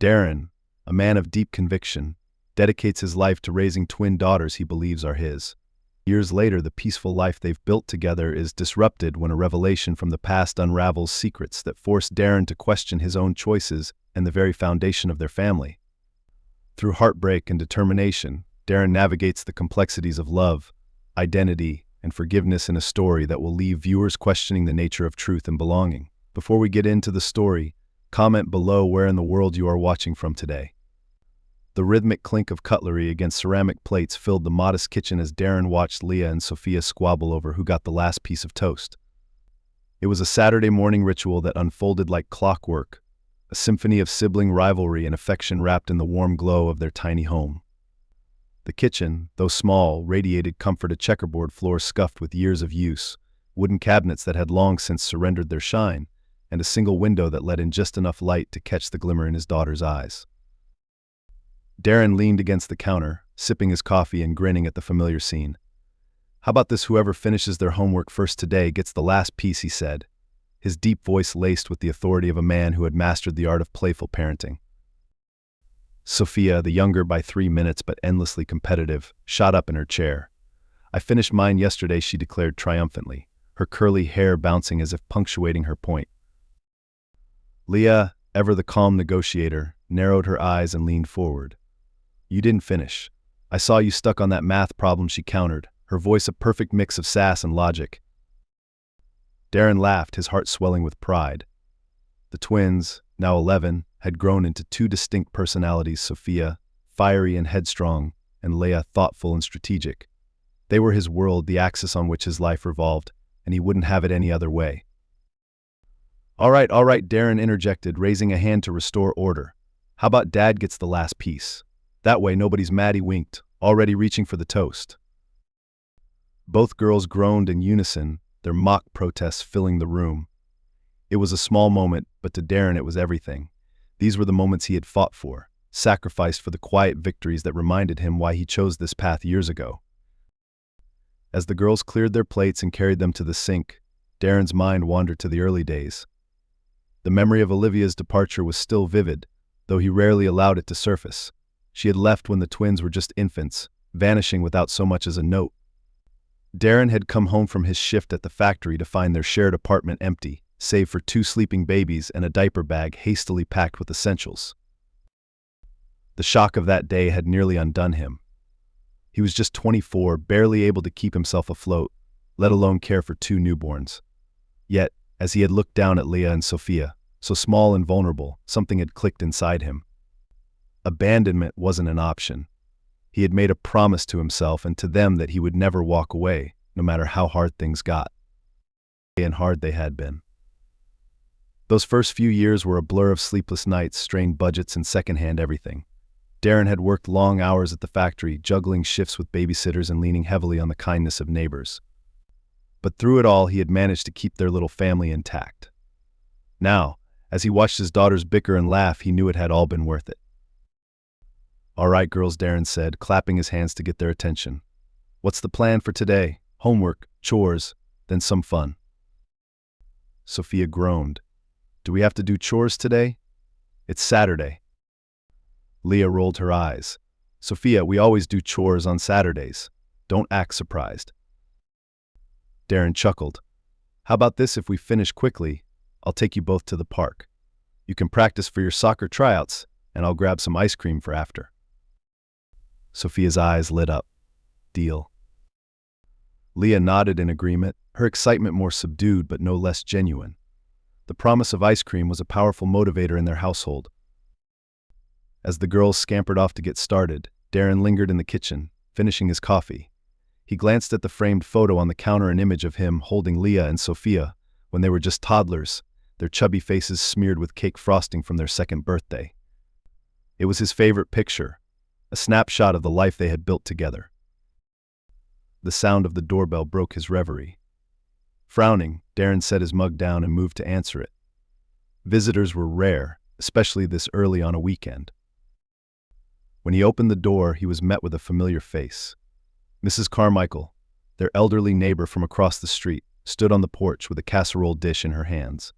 Darren, a man of deep conviction, dedicates his life to raising twin daughters he believes are his. Years later, the peaceful life they've built together is disrupted when a revelation from the past unravels secrets that force Darren to question his own choices and the very foundation of their family. Through heartbreak and determination, Darren navigates the complexities of love, identity, and forgiveness in a story that will leave viewers questioning the nature of truth and belonging. Before we get into the story, comment below where in the world you are watching from today. The rhythmic clink of cutlery against ceramic plates filled the modest kitchen as Darren watched Leah and Sophia squabble over who got the last piece of toast. It was a Saturday morning ritual that unfolded like clockwork, a symphony of sibling rivalry and affection wrapped in the warm glow of their tiny home. The kitchen, though small, radiated comfort, a checkerboard floor scuffed with years of use, wooden cabinets that had long since surrendered their shine, and a single window that let in just enough light to catch the glimmer in his daughter's eyes. Darren leaned against the counter, sipping his coffee and grinning at the familiar scene. "How about this? Whoever finishes their homework first today gets the last piece," he said, his deep voice laced with the authority of a man who had mastered the art of playful parenting. Sophia, the younger by 3 minutes but endlessly competitive, shot up in her chair. "I finished mine yesterday," she declared triumphantly, her curly hair bouncing as if punctuating her point. Leah, ever the calm negotiator, narrowed her eyes and leaned forward. "You didn't finish. I saw you stuck on that math problem," she countered, her voice a perfect mix of sass and logic. Darren laughed, his heart swelling with pride. The twins, now 11, had grown into two distinct personalities: Sophia, fiery and headstrong, and Leah, thoughtful and strategic. They were his world, the axis on which his life revolved, and he wouldn't have it any other way. All right, Darren interjected, raising a hand to restore order. "How about Dad gets the last piece? That way nobody's mad." He winked, already reaching for the toast. Both girls groaned in unison, their mock protests filling the room. It was a small moment, but to Darren it was everything. These were the moments he had fought for, sacrificed for the quiet victories that reminded him why he chose this path years ago. As the girls cleared their plates and carried them to the sink, Darren's mind wandered to the early days. The memory of Olivia's departure was still vivid, though he rarely allowed it to surface. She had left when the twins were just infants, vanishing without so much as a note. Darren had come home from his shift at the factory to find their shared apartment empty, save for 2 sleeping babies and a diaper bag hastily packed with essentials. The shock of that day had nearly undone him. He was just 24, barely able to keep himself afloat, let alone care for 2 newborns. Yet, as he had looked down at Leah and Sophia, so small and vulnerable, something had clicked inside him. Abandonment wasn't an option. He had made a promise to himself and to them that he would never walk away, no matter how hard things got. And hard they had been. Those first few years were a blur of sleepless nights, strained budgets, and secondhand everything. Darren had worked long hours at the factory, juggling shifts with babysitters and leaning heavily on the kindness of neighbors. But through it all, he had managed to keep their little family intact. Now, as he watched his daughters bicker and laugh, he knew it had all been worth it. "All right, girls," Darren said, clapping his hands to get their attention. "What's the plan for today? Homework, chores, then some fun." Sophia groaned. "Do we have to do chores today? It's Saturday." Leah rolled her eyes. "Sophia, we always do chores on Saturdays. Don't act surprised." Darren chuckled. "How about this? If we finish quickly, I'll take you both to the park. You can practice for your soccer tryouts, and I'll grab some ice cream for after." Sophia's eyes lit up. "Deal." Leah nodded in agreement, her excitement more subdued but no less genuine. The promise of ice cream was a powerful motivator in their household. As the girls scampered off to get started, Darren lingered in the kitchen, finishing his coffee. He glanced at the framed photo on the counter, an image of him holding Leah and Sophia when they were just toddlers, their chubby faces smeared with cake frosting from their second birthday. It was his favorite picture, a snapshot of the life they had built together. The sound of the doorbell broke his reverie. Frowning, Darren set his mug down and moved to answer it. Visitors were rare, especially this early on a weekend. When he opened the door, he was met with a familiar face. Mrs. Carmichael, their elderly neighbor from across the street, stood on the porch with a casserole dish in her hands.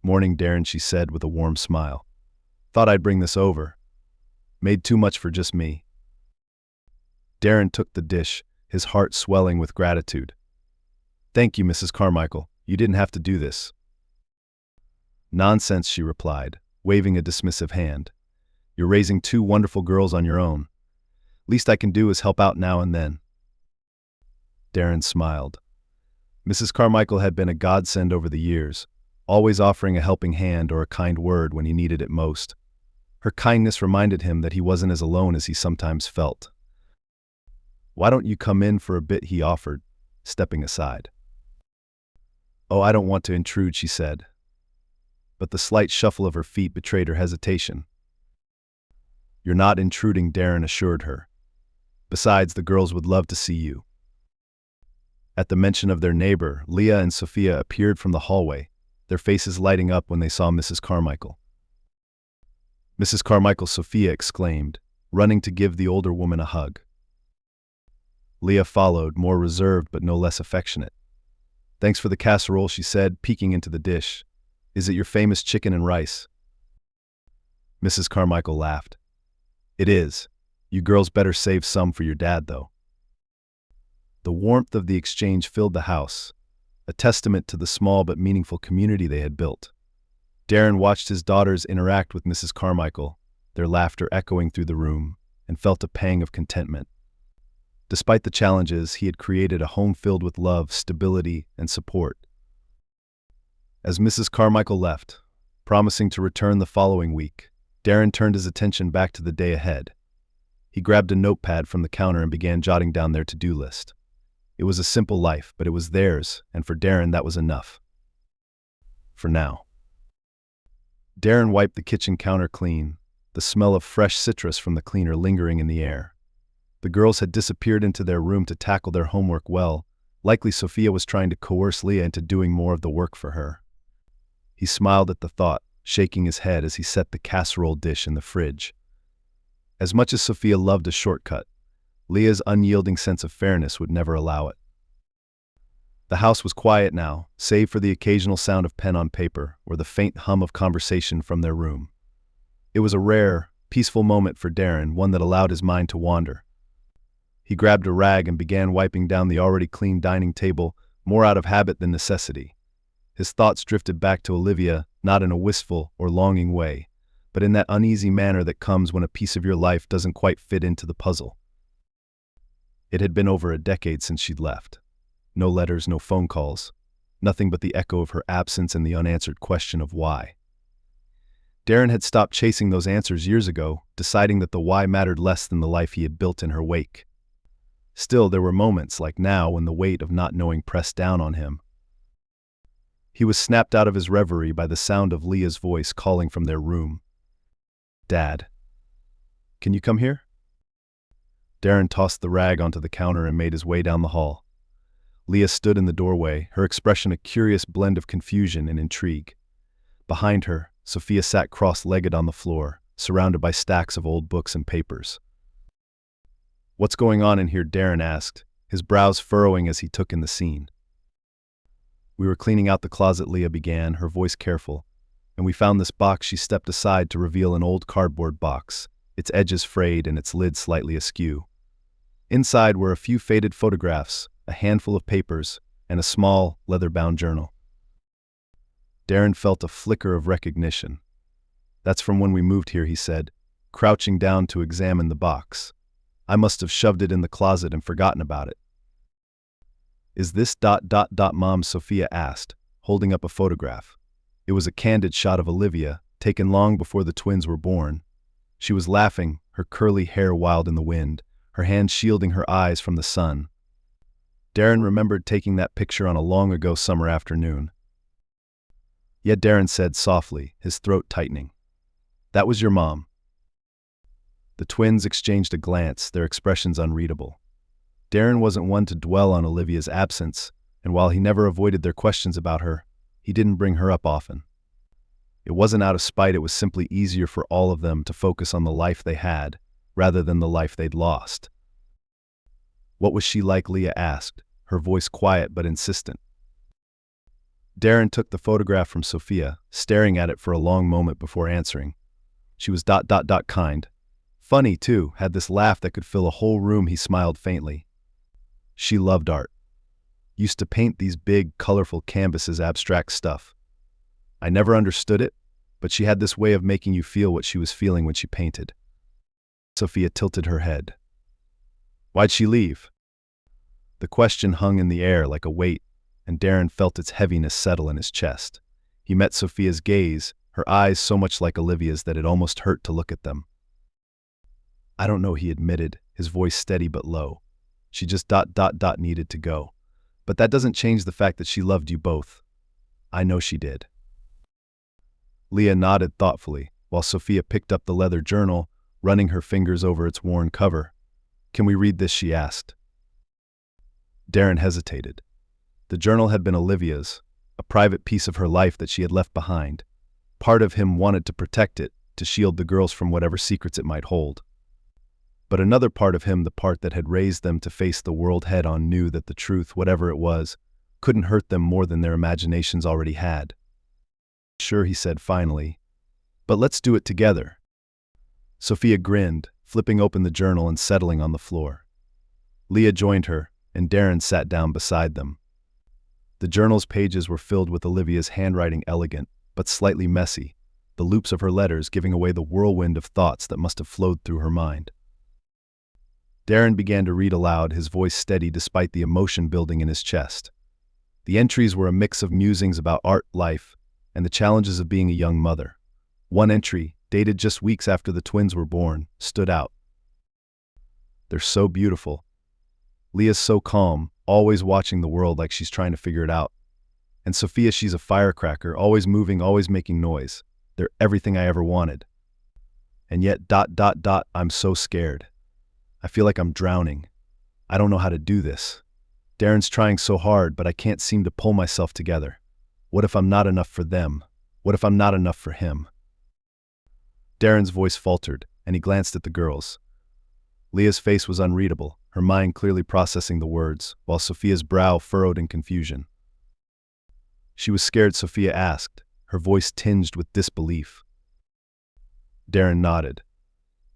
"Morning, Darren," she said with a warm smile. Thought I'd bring this over. Made too much for just me. Darren took the dish, his heart swelling with gratitude. Thank you, Mrs. Carmichael. You didn't have to do this. Nonsense, she replied, waving a dismissive hand. You're raising two wonderful girls on your own. Least I can do is help out now and then. Darren smiled. Mrs. Carmichael had been a godsend over the years, always offering a helping hand or a kind word when he needed it most. Her kindness reminded him that he wasn't as alone as he sometimes felt. Why don't you come in for a bit, he offered, stepping aside. Oh, I don't want to intrude, she said. But the slight shuffle of her feet betrayed her hesitation. You're not intruding, Darren assured her. Besides, the girls would love to see you. At the mention of their neighbor, Leah and Sophia appeared from the hallway, their faces lighting up when they saw Mrs. Carmichael. Mrs. Carmichael, Sophia exclaimed, running to give the older woman a hug. Leah followed, more reserved but no less affectionate. Thanks for the casserole, she said, peeking into the dish. Is it your famous chicken and rice? Mrs. Carmichael laughed. It is. You girls better save some for your dad, though. The warmth of the exchange filled the house, a testament to the small but meaningful community they had built. Darren watched his daughters interact with Mrs. Carmichael, their laughter echoing through the room, and felt a pang of contentment. Despite the challenges, he had created a home filled with love, stability, and support. As Mrs. Carmichael left, promising to return the following week, Darren turned his attention back to the day ahead. He grabbed a notepad from the counter and began jotting down their to-do list. It was a simple life, but it was theirs, and for Darren that was enough. For now. Darren wiped the kitchen counter clean, the smell of fresh citrus from the cleaner lingering in the air. The girls had disappeared into their room to tackle their homework well. Likely Sophia was trying to coerce Leah into doing more of the work for her. He smiled at the thought, shaking his head as he set the casserole dish in the fridge. As much as Sophia loved a shortcut, Leah's unyielding sense of fairness would never allow it. The house was quiet now, save for the occasional sound of pen on paper or the faint hum of conversation from their room. It was a rare, peaceful moment for Darren, one that allowed his mind to wander. He grabbed a rag and began wiping down the already clean dining table, more out of habit than necessity. His thoughts drifted back to Olivia, not in a wistful or longing way, but in that uneasy manner that comes when a piece of your life doesn't quite fit into the puzzle. It had been over a decade since she'd left. No letters, no phone calls, nothing but the echo of her absence and the unanswered question of why. Darren had stopped chasing those answers years ago, deciding that the why mattered less than the life he had built in her wake. Still, there were moments, like now, when the weight of not knowing pressed down on him. He was snapped out of his reverie by the sound of Leah's voice calling from their room. Dad, can you come here? Darren tossed the rag onto the counter and made his way down the hall. Leah stood in the doorway, her expression a curious blend of confusion and intrigue. Behind her, Sophia sat cross-legged on the floor, surrounded by stacks of old books and papers. What's going on in here? Darren asked, his brows furrowing as he took in the scene. We were cleaning out the closet, Leah began, her voice careful, and we found this box. She stepped aside to reveal an old cardboard box, its edges frayed and its lid slightly askew. Inside were a few faded photographs, a handful of papers, and a small, leather-bound journal. Darren felt a flicker of recognition. That's from when we moved here, he said, crouching down to examine the box. I must have shoved it in the closet and forgotten about it. Is this ... Mom? Sophia asked, holding up a photograph. It was a candid shot of Olivia, taken long before the twins were born. She was laughing, her curly hair wild in the wind, her hand shielding her eyes from the sun. Darren remembered taking that picture on a long-ago summer afternoon. Yet Darren said softly, his throat tightening, "That was your mom." The twins exchanged a glance, their expressions unreadable. Darren wasn't one to dwell on Olivia's absence, and while he never avoided their questions about her, he didn't bring her up often. It wasn't out of spite, it was simply easier for all of them to focus on the life they had, rather than the life they'd lost. What was she like? Leah asked, her voice quiet but insistent. Darren took the photograph from Sophia, staring at it for a long moment before answering. She was kind. Funny, too, had this laugh that could fill a whole room. He smiled faintly. She loved art. Used to paint these big, colorful canvases, abstract stuff. I never understood it, but she had this way of making you feel what she was feeling when she painted. Sophia tilted her head. Why'd she leave? The question hung in the air like a weight, and Darren felt its heaviness settle in his chest. He met Sophia's gaze, her eyes so much like Olivia's that it almost hurt to look at them. I don't know, he admitted, his voice steady but low. She just needed to go. But that doesn't change the fact that she loved you both. I know she did. Leah nodded thoughtfully, while Sophia picked up the leather journal, running her fingers over its worn cover. Can we read this? She asked. Darren hesitated. The journal had been Olivia's, a private piece of her life that she had left behind. Part of him wanted to protect it, to shield the girls from whatever secrets it might hold. But another part of him, the part that had raised them to face the world head-on, knew that the truth, whatever it was, couldn't hurt them more than their imaginations already had. Sure, he said finally, but let's do it together. Sophia grinned, flipping open the journal and settling on the floor. Leah joined her, and Darren sat down beside them. The journal's pages were filled with Olivia's handwriting, elegant, but slightly messy, the loops of her letters giving away the whirlwind of thoughts that must have flowed through her mind. Darren began to read aloud, his voice steady despite the emotion building in his chest. The entries were a mix of musings about art, life, and the challenges of being a young mother. One entry, dated just weeks after the twins were born, stood out. They're so beautiful. Leah's so calm, always watching the world like she's trying to figure it out. And Sophia, she's a firecracker, always moving, always making noise. They're everything I ever wanted. And yet, I'm so scared. I feel like I'm drowning. I don't know how to do this. Darren's trying so hard, but I can't seem to pull myself together. What if I'm not enough for them? What if I'm not enough for him? Darren's voice faltered, and he glanced at the girls. Leah's face was unreadable, her mind clearly processing the words, while Sophia's brow furrowed in confusion. She was scared, Sophia asked, her voice tinged with disbelief. Darren nodded.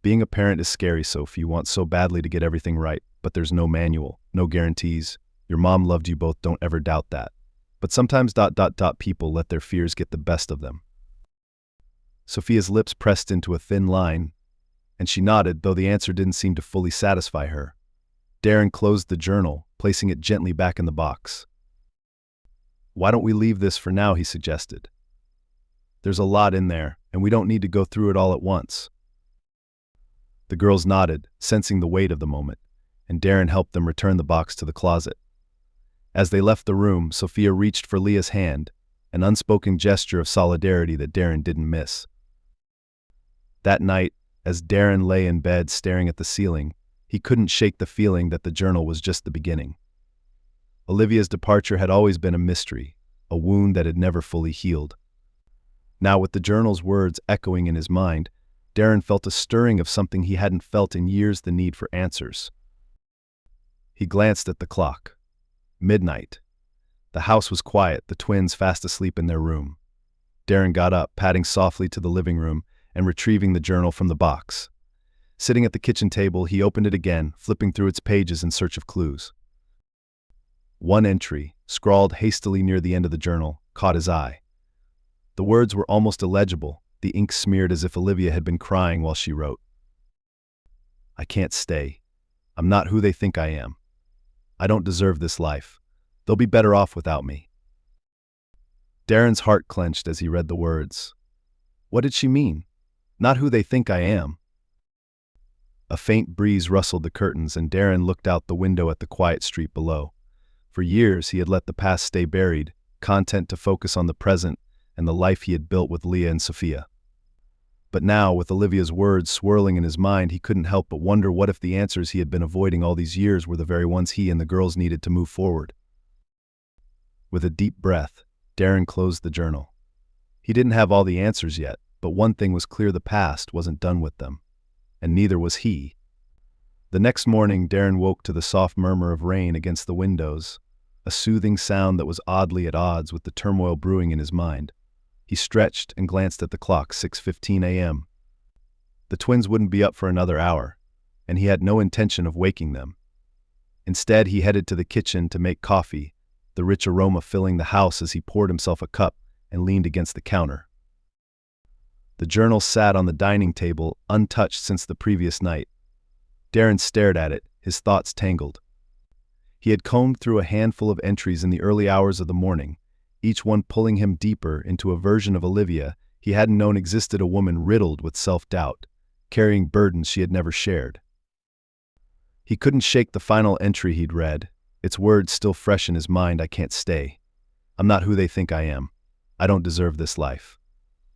Being a parent is scary, Sophie. You want so badly to get everything right, but there's no manual, no guarantees. Your mom loved you both, don't ever doubt that. But sometimes people let their fears get the best of them. Sophia's lips pressed into a thin line, and she nodded, though the answer didn't seem to fully satisfy her. Darren closed the journal, placing it gently back in the box. Why don't we leave this for now, he suggested. There's a lot in there, and we don't need to go through it all at once. The girls nodded, sensing the weight of the moment, and Darren helped them return the box to the closet. As they left the room, Sophia reached for Leah's hand, an unspoken gesture of solidarity that Darren didn't miss. That night, as Darren lay in bed staring at the ceiling, he couldn't shake the feeling that the journal was just the beginning. Olivia's departure had always been a mystery, a wound that had never fully healed. Now, with the journal's words echoing in his mind, Darren felt a stirring of something he hadn't felt in years, the need for answers. He glanced at the clock. Midnight. The house was quiet, the twins fast asleep in their room. Darren got up, padding softly to the living room and retrieving the journal from the box. Sitting at the kitchen table, he opened it again, flipping through its pages in search of clues. One entry, scrawled hastily near the end of the journal, caught his eye. The words were almost illegible, the ink smeared as if Olivia had been crying while she wrote. I can't stay. I'm not who they think I am. I don't deserve this life. They'll be better off without me. Darren's heart clenched as he read the words. What did she mean? Not who they think I am. A faint breeze rustled the curtains, and Darren looked out the window at the quiet street below. For years he had let the past stay buried, content to focus on the present and the life he had built with Leah and Sophia. But now, with Olivia's words swirling in his mind, he couldn't help but wonder what if the answers he had been avoiding all these years were the very ones he and the girls needed to move forward. With a deep breath, Darren closed the journal. He didn't have all the answers yet, but one thing was clear: the past wasn't done with them. And neither was he. The next morning, Darren woke to the soft murmur of rain against the windows, a soothing sound that was oddly at odds with the turmoil brewing in his mind. He stretched and glanced at the clock, 6:15 a.m. The twins wouldn't be up for another hour, and he had no intention of waking them. Instead, he headed to the kitchen to make coffee, the rich aroma filling the house as he poured himself a cup and leaned against the counter. The journal sat on the dining table, untouched since the previous night. Darren stared at it, his thoughts tangled. He had combed through a handful of entries in the early hours of the morning, each one pulling him deeper into a version of Olivia he hadn't known existed, a woman riddled with self-doubt, carrying burdens she had never shared. He couldn't shake the final entry he'd read, its words still fresh in his mind. I can't stay. I'm not who they think I am. I don't deserve this life.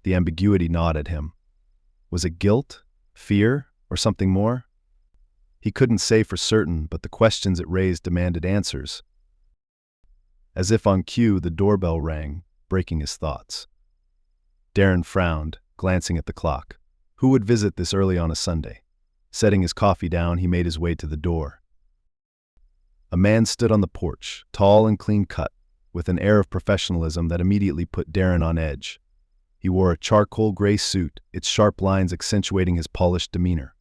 The ambiguity gnawed at him. Was it guilt, fear, or something more? He couldn't say for certain, but the questions it raised demanded answers. As if on cue, the doorbell rang, breaking his thoughts. Darren frowned, glancing at the clock. Who would visit this early on a Sunday? Setting his coffee down, he made his way to the door. A man stood on the porch, tall and clean-cut, with an air of professionalism that immediately put Darren on edge. He wore a charcoal gray suit, its sharp lines accentuating his polished demeanor.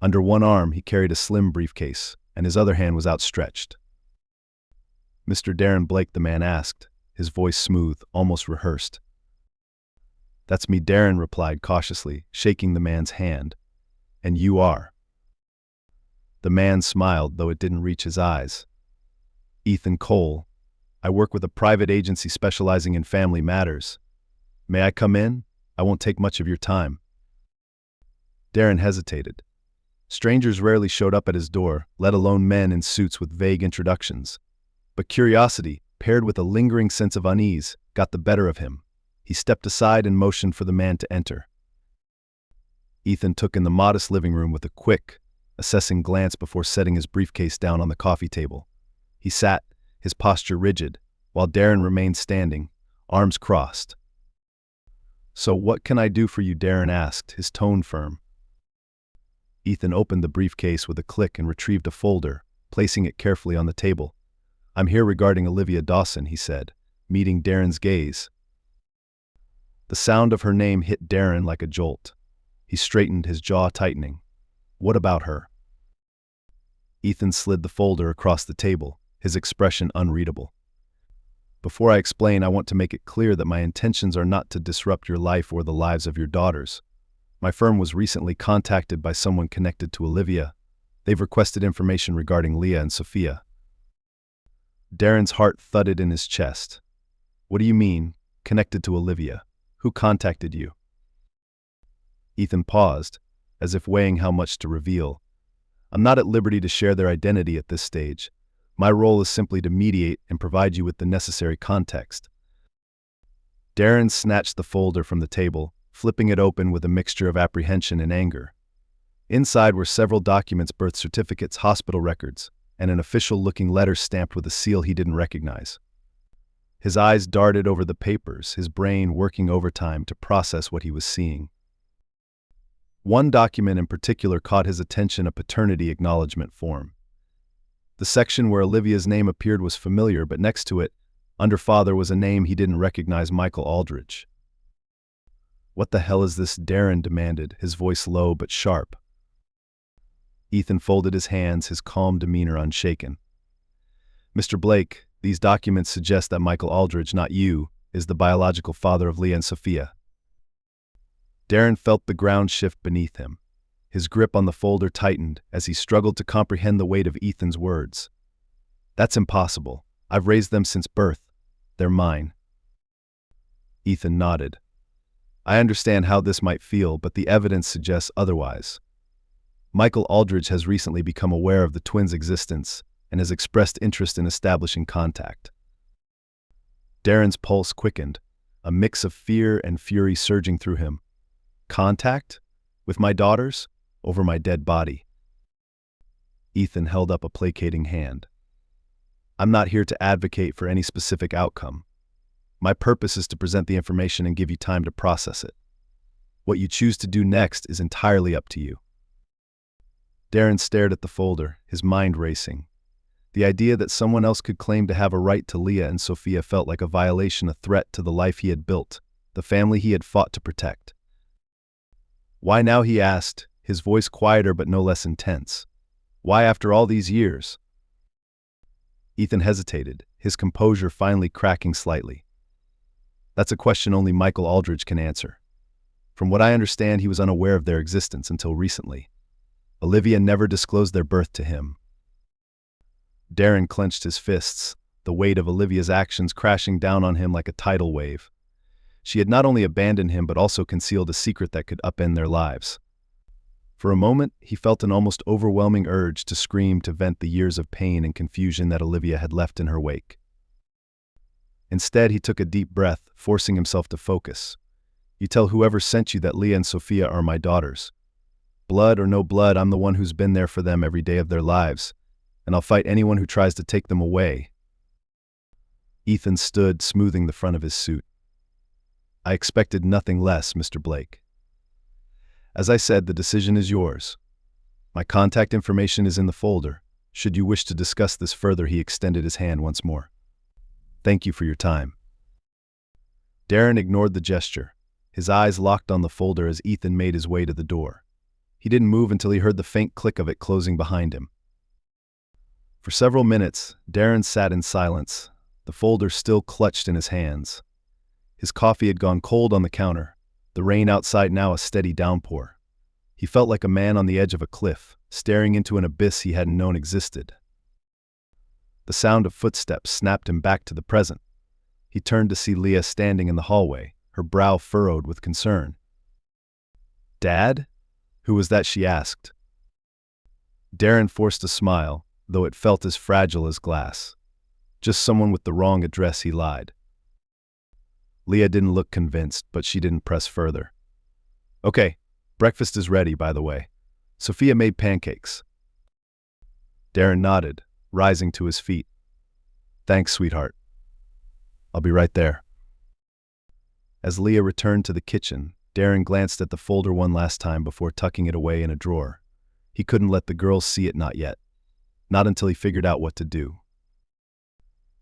Under one arm, he carried a slim briefcase, and his other hand was outstretched. "Mr. Darren Blake," the man asked, his voice smooth, almost rehearsed. "That's me," Darren replied cautiously, shaking the man's hand. "And you are?" The man smiled, though it didn't reach his eyes. "Ethan Cole. I work with a private agency specializing in family matters. May I come in? I won't take much of your time." Darren hesitated. Strangers rarely showed up at his door, let alone men in suits with vague introductions. But curiosity, paired with a lingering sense of unease, got the better of him. He stepped aside and motioned for the man to enter. Ethan took in the modest living room with a quick, assessing glance before setting his briefcase down on the coffee table. He sat, his posture rigid, while Darren remained standing, arms crossed. "So what can I do for you?" Darren asked, his tone firm. Ethan opened the briefcase with a click and retrieved a folder, placing it carefully on the table. "I'm here regarding Olivia Dawson," he said, meeting Darren's gaze. The sound of her name hit Darren like a jolt. He straightened, his jaw tightening. "What about her?" Ethan slid the folder across the table, his expression unreadable. "Before I explain, I want to make it clear that my intentions are not to disrupt your life or the lives of your daughters. My firm was recently contacted by someone connected to Olivia. They've requested information regarding Leah and Sophia." Darren's heart thudded in his chest. "What do you mean, connected to Olivia? Who contacted you?" Ethan paused, as if weighing how much to reveal. "I'm not at liberty to share their identity at this stage. My role is simply to mediate and provide you with the necessary context." Darren snatched the folder from the table, flipping it open with a mixture of apprehension and anger. Inside were several documents, birth certificates, hospital records, and an official-looking letter stamped with a seal he didn't recognize. His eyes darted over the papers, his brain working overtime to process what he was seeing. One document in particular caught his attention, a paternity acknowledgement form. The section where Olivia's name appeared was familiar, but next to it, under father, was a name he didn't recognize: Michael Aldridge. "What the hell is this?" Darren demanded, his voice low but sharp. Ethan folded his hands, his calm demeanor unshaken. "Mr. Blake, these documents suggest that Michael Aldridge, not you, is the biological father of Leah and Sophia." Darren felt the ground shift beneath him. His grip on the folder tightened as he struggled to comprehend the weight of Ethan's words. "That's impossible. I've raised them since birth. They're mine." Ethan nodded. "I understand how this might feel, but the evidence suggests otherwise. Michael Aldridge has recently become aware of the twins' existence and has expressed interest in establishing contact." Darren's pulse quickened, a mix of fear and fury surging through him. "Contact? With my daughters? Over my dead body?" Ethan held up a placating hand. "I'm not here to advocate for any specific outcome. My purpose is to present the information and give you time to process it. What you choose to do next is entirely up to you." Darren stared at the folder, his mind racing. The idea that someone else could claim to have a right to Leah and Sophia felt like a violation, a threat to the life he had built, the family he had fought to protect. "Why now?" he asked, his voice quieter but no less intense. Why after all these years? Ethan hesitated, his composure finally cracking slightly. That's a question only Michael Aldridge can answer. From what I understand, he was unaware of their existence until recently. Olivia never disclosed their birth to him. Darren clenched his fists, the weight of Olivia's actions crashing down on him like a tidal wave. She had not only abandoned him but also concealed a secret that could upend their lives. For a moment, he felt an almost overwhelming urge to scream to vent the years of pain and confusion that Olivia had left in her wake. Instead, he took a deep breath, forcing himself to focus. You tell whoever sent you that Leah and Sophia are my daughters. Blood or no blood, I'm the one who's been there for them every day of their lives, and I'll fight anyone who tries to take them away. Ethan stood, smoothing the front of his suit. I expected nothing less, Mr. Blake. As I said, the decision is yours. My contact information is in the folder. Should you wish to discuss this further, he extended his hand once more. Thank you for your time. Darren ignored the gesture, his eyes locked on the folder as Ethan made his way to the door. He didn't move until he heard the faint click of it closing behind him. For several minutes, Darren sat in silence, the folder still clutched in his hands. His coffee had gone cold on the counter, the rain outside now a steady downpour. He felt like a man on the edge of a cliff, staring into an abyss he hadn't known existed. The sound of footsteps snapped him back to the present. He turned to see Leah standing in the hallway, her brow furrowed with concern. Dad? Who was that, she asked. Darren forced a smile, though it felt as fragile as glass. Just someone with the wrong address, he lied. Leah didn't look convinced, but she didn't press further. Okay, breakfast is ready, by the way. Sophia made pancakes. Darren nodded, rising to his feet. Thanks, sweetheart. I'll be right there. As Leah returned to the kitchen, Darren glanced at the folder one last time before tucking it away in a drawer. He couldn't let the girls see it, not yet. Not until he figured out what to do.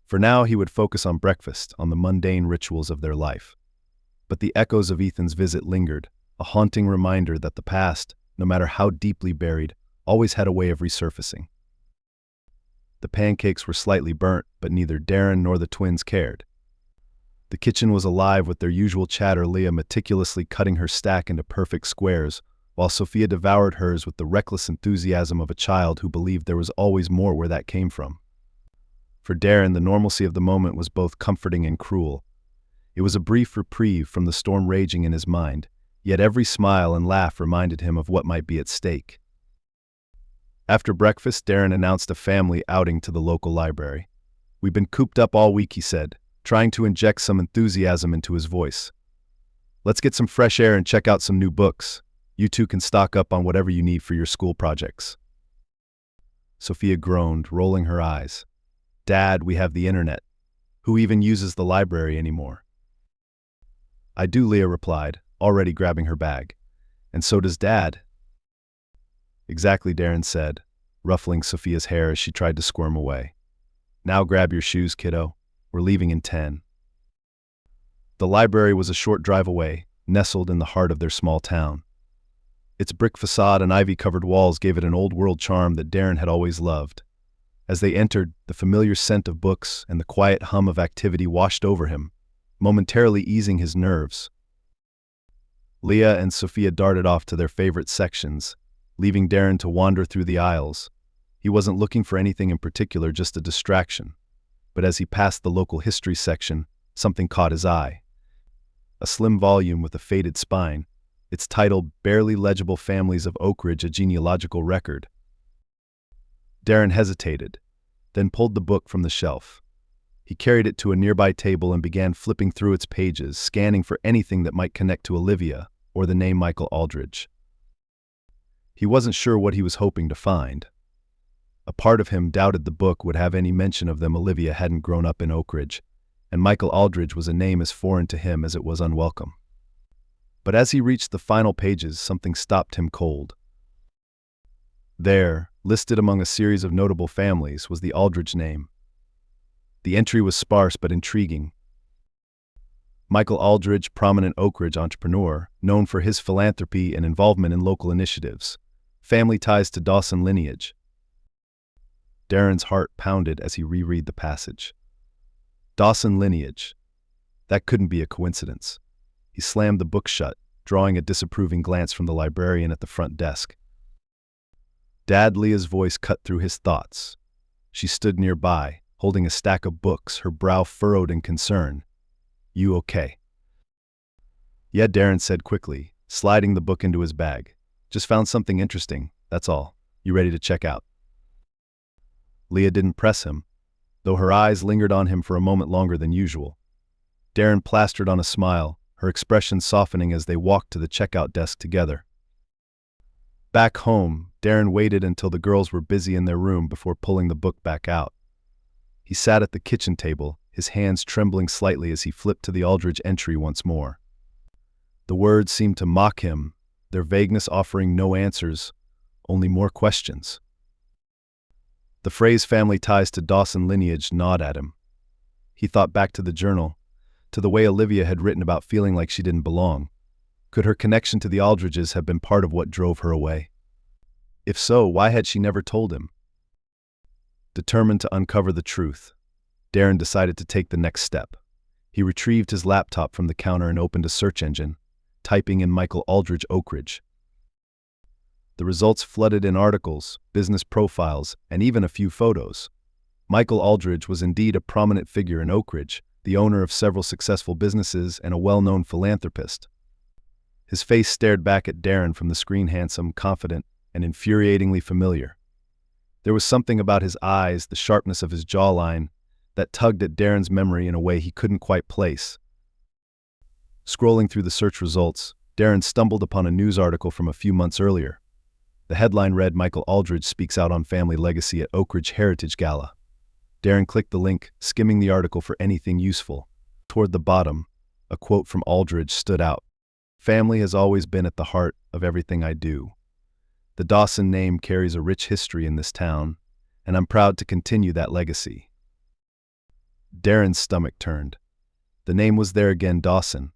For now, he would focus on breakfast, on the mundane rituals of their life. But the echoes of Ethan's visit lingered, a haunting reminder that the past, no matter how deeply buried, always had a way of resurfacing. The pancakes were slightly burnt, but neither Darren nor the twins cared. The kitchen was alive with their usual chatter, Leah meticulously cutting her stack into perfect squares, while Sophia devoured hers with the reckless enthusiasm of a child who believed there was always more where that came from. For Darren, the normalcy of the moment was both comforting and cruel. It was a brief reprieve from the storm raging in his mind, yet every smile and laugh reminded him of what might be at stake. After breakfast, Darren announced a family outing to the local library. We've been cooped up all week, he said, trying to inject some enthusiasm into his voice. Let's get some fresh air and check out some new books. You two can stock up on whatever you need for your school projects. Sophia groaned, rolling her eyes. Dad, we have the internet. Who even uses the library anymore? I do, Leah replied, already grabbing her bag. And so does Dad. Exactly, Darren said, ruffling Sophia's hair as she tried to squirm away. Now grab your shoes, kiddo. We're leaving in 10. The library was a short drive away, nestled in the heart of their small town. Its brick facade and ivy-covered walls gave it an old-world charm that Darren had always loved. As they entered, the familiar scent of books and the quiet hum of activity washed over him, momentarily easing his nerves. Leah and Sophia darted off to their favorite sections, leaving Darren to wander through the aisles. He wasn't looking for anything in particular, just a distraction. But as he passed the local history section, something caught his eye. A slim volume with a faded spine, its title Barely Legible Families of Oak Ridge, a genealogical record. Darren hesitated, then pulled the book from the shelf. He carried it to a nearby table and began flipping through its pages, scanning for anything that might connect to Olivia or the name Michael Aldridge. He wasn't sure what he was hoping to find. A part of him doubted the book would have any mention of them. Olivia hadn't grown up in Oak Ridge, and Michael Aldridge was a name as foreign to him as it was unwelcome. But as he reached the final pages, something stopped him cold. There, listed among a series of notable families, was the Aldridge name. The entry was sparse but intriguing. Michael Aldridge, prominent Oak Ridge entrepreneur, known for his philanthropy and involvement in local initiatives. Family ties to Dawson lineage. Darren's heart pounded as he reread the passage. Dawson lineage. That couldn't be a coincidence. He slammed the book shut, drawing a disapproving glance from the librarian at the front desk. Dad, Leah's voice cut through his thoughts. She stood nearby, holding a stack of books, her brow furrowed in concern. You okay? Yeah, Darren said quickly, sliding the book into his bag. Just found something interesting, that's all. You ready to check out? Leah didn't press him, though her eyes lingered on him for a moment longer than usual. Darren plastered on a smile, her expression softening as they walked to the checkout desk together. Back home, Darren waited until the girls were busy in their room before pulling the book back out. He sat at the kitchen table, his hands trembling slightly as he flipped to the Aldridge entry once more. The words seemed to mock him, their vagueness offering no answers, only more questions. The phrase family ties to Dawson lineage gnawed at him. He thought back to the journal, to the way Olivia had written about feeling like she didn't belong. Could her connection to the Aldridges have been part of what drove her away? If so, why had she never told him? Determined to uncover the truth, Darren decided to take the next step. He retrieved his laptop from the counter and opened a search engine, typing in Michael Aldridge Oak Ridge. The results flooded in articles, business profiles, and even a few photos. Michael Aldridge was indeed a prominent figure in Oak Ridge, the owner of several successful businesses and a well-known philanthropist. His face stared back at Darren from the screen, handsome, confident, and infuriatingly familiar. There was something about his eyes, the sharpness of his jawline, that tugged at Darren's memory in a way he couldn't quite place. Scrolling through the search results, Darren stumbled upon a news article from a few months earlier. The headline read, Michael Aldridge speaks out on family legacy at Oak Ridge Heritage Gala. Darren clicked the link, skimming the article for anything useful. Toward the bottom, a quote from Aldridge stood out. Family has always been at the heart of everything I do. The Dawson name carries a rich history in this town, and I'm proud to continue that legacy. Darren's stomach turned. The name was there again, Dawson,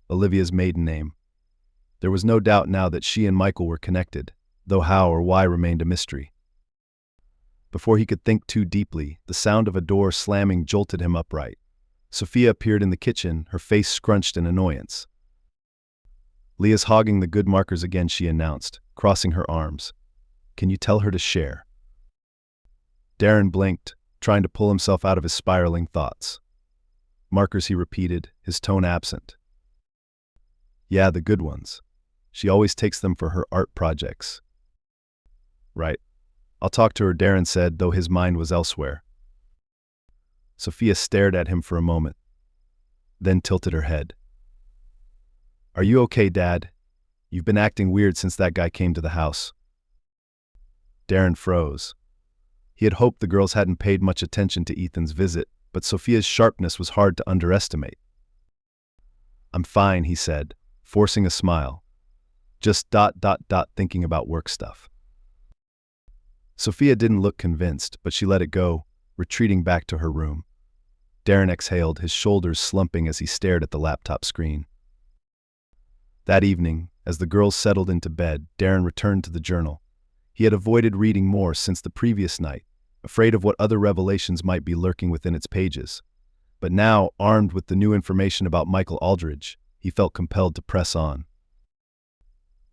Olivia's maiden name. There was no doubt now that she and Michael were connected, though how or why remained a mystery. Before he could think too deeply, the sound of a door slamming jolted him upright. Sophia appeared in the kitchen, her face scrunched in annoyance. Leah's hogging the good markers again, she announced, crossing her arms. Can you tell her to share? Darren blinked, trying to pull himself out of his spiraling thoughts. Markers, he repeated, his tone absent. Yeah, the good ones. She always takes them for her art projects. Right. I'll talk to her, Darren said, though his mind was elsewhere. Sophia stared at him for a moment, then tilted her head. Are you okay, Dad? You've been acting weird since that guy came to the house. Darren froze. He had hoped the girls hadn't paid much attention to Ethan's visit, but Sophia's sharpness was hard to underestimate. I'm fine, he said, forcing a smile. Just ... thinking about work stuff. Sophia didn't look convinced, but she let it go, retreating back to her room. Darren exhaled, his shoulders slumping as he stared at the laptop screen. That evening, as the girls settled into bed, Darren returned to the journal. He had avoided reading more since the previous night, afraid of what other revelations might be lurking within its pages. But now, armed with the new information about Michael Aldridge, he felt compelled to press on.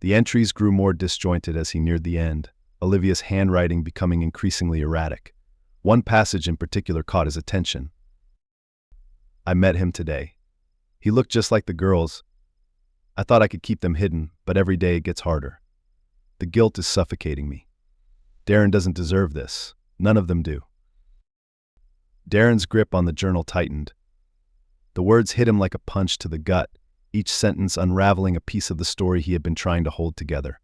The entries grew more disjointed as he neared the end, Olivia's handwriting becoming increasingly erratic. One passage in particular caught his attention. I met him today. He looked just like the girls. I thought I could keep them hidden, but every day it gets harder. The guilt is suffocating me. Darren doesn't deserve this. None of them do. Darren's grip on the journal tightened. The words hit him like a punch to the gut, each sentence unraveling a piece of the story he had been trying to hold together.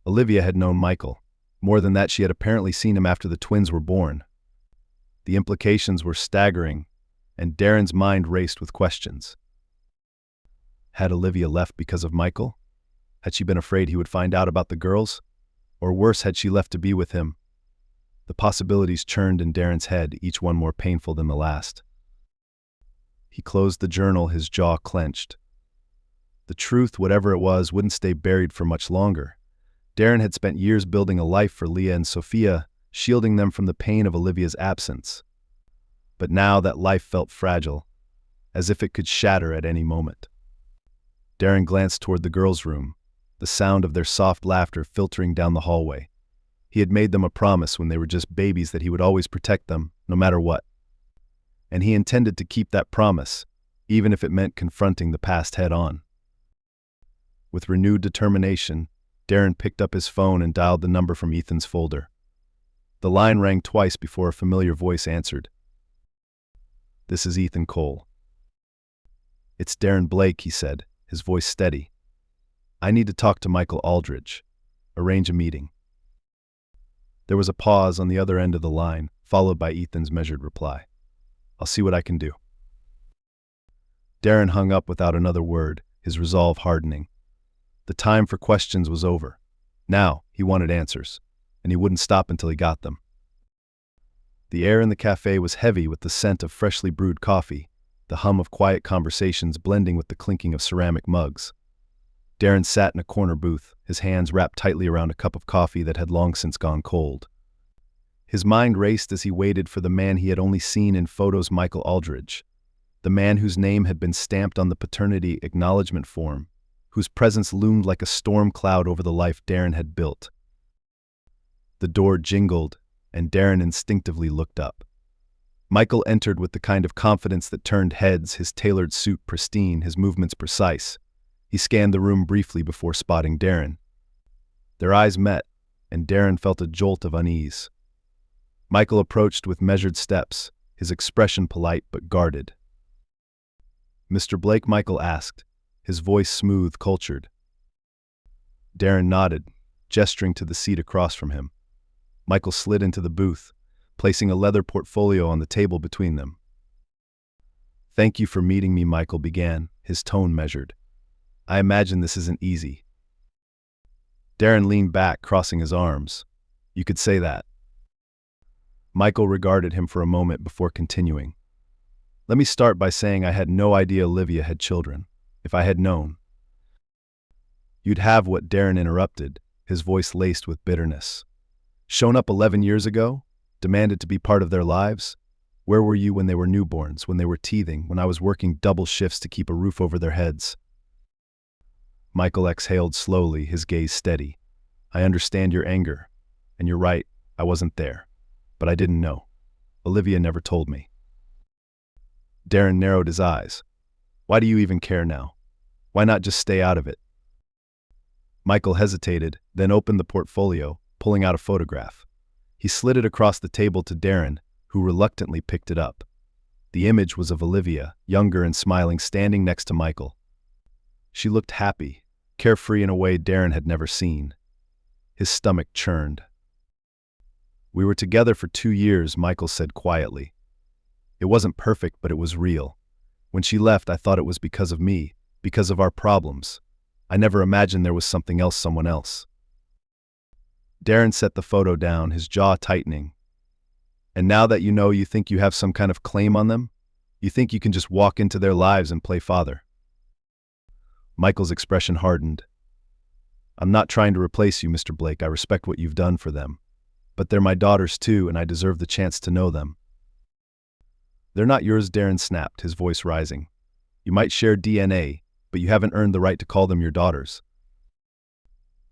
Olivia had known Michael. More than that, she had apparently seen him after the twins were born. The implications were staggering, and Darren's mind raced with questions. Had Olivia left because of Michael? Had she been afraid he would find out about the girls? Or worse, had she left to be with him? The possibilities churned in Darren's head, each one more painful than the last. He closed the journal, his jaw clenched. The truth, whatever it was, wouldn't stay buried for much longer. Darren had spent years building a life for Leah and Sophia, shielding them from the pain of Olivia's absence. But now that life felt fragile, as if it could shatter at any moment. Darren glanced toward the girls' room, the sound of their soft laughter filtering down the hallway. He had made them a promise when they were just babies that he would always protect them, no matter what. And he intended to keep that promise, even if it meant confronting the past head-on. With renewed determination, Darren picked up his phone and dialed the number from Ethan's folder. The line rang twice before a familiar voice answered. "This is Ethan Cole." "It's Darren Blake," he said, his voice steady. "I need to talk to Michael Aldridge. Arrange a meeting." There was a pause on the other end of the line, followed by Ethan's measured reply. "I'll see what I can do." Darren hung up without another word, his resolve hardening. The time for questions was over. Now he wanted answers, and he wouldn't stop until he got them. The air in the cafe was heavy with the scent of freshly brewed coffee, the hum of quiet conversations blending with the clinking of ceramic mugs. Darren sat in a corner booth, his hands wrapped tightly around a cup of coffee that had long since gone cold. His mind raced as he waited for the man he had only seen in photos, Michael Aldridge, the man whose name had been stamped on the paternity acknowledgement form, whose presence loomed like a storm cloud over the life Darren had built. The door jingled, and Darren instinctively looked up. Michael entered with the kind of confidence that turned heads, his tailored suit pristine, his movements precise. He scanned the room briefly before spotting Darren. Their eyes met, and Darren felt a jolt of unease. Michael approached with measured steps, his expression polite but guarded. "Mr. Blake?" Michael asked, his voice smooth, cultured. Darren nodded, gesturing to the seat across from him. Michael slid into the booth, placing a leather portfolio on the table between them. "Thank you for meeting me," Michael began, his tone measured. "I imagine this isn't easy." Darren leaned back, crossing his arms. "You could say that." Michael regarded him for a moment before continuing. "Let me start by saying I had no idea Olivia had children. If I had known." "You'd have what?" Darren interrupted, his voice laced with bitterness. "Shown up 11 years ago? Demanded to be part of their lives? Where were you when they were newborns, when they were teething, when I was working double shifts to keep a roof over their heads?" Michael exhaled slowly, his gaze steady. "I understand your anger, and you're right, I wasn't there. But I didn't know. Olivia never told me." Darren narrowed his eyes. "Why do you even care now? Why not just stay out of it?" Michael hesitated, then opened the portfolio, pulling out a photograph. He slid it across the table to Darren, who reluctantly picked it up. The image was of Olivia, younger and smiling, standing next to Michael. She looked happy, carefree in a way Darren had never seen. His stomach churned. "We were together for 2 years," Michael said quietly. "It wasn't perfect, but it was real. When she left, I thought it was because of me, because of our problems. I never imagined there was something else, someone else." Darren set the photo down, his jaw tightening. "And now that you know, you think you have some kind of claim on them? You think you can just walk into their lives and play father?" Michael's expression hardened. "I'm not trying to replace you, Mr. Blake. I respect what you've done for them. But they're my daughters too, and I deserve the chance to know them." "They're not yours," Darren snapped, his voice rising. "You might share DNA, but you haven't earned the right to call them your daughters."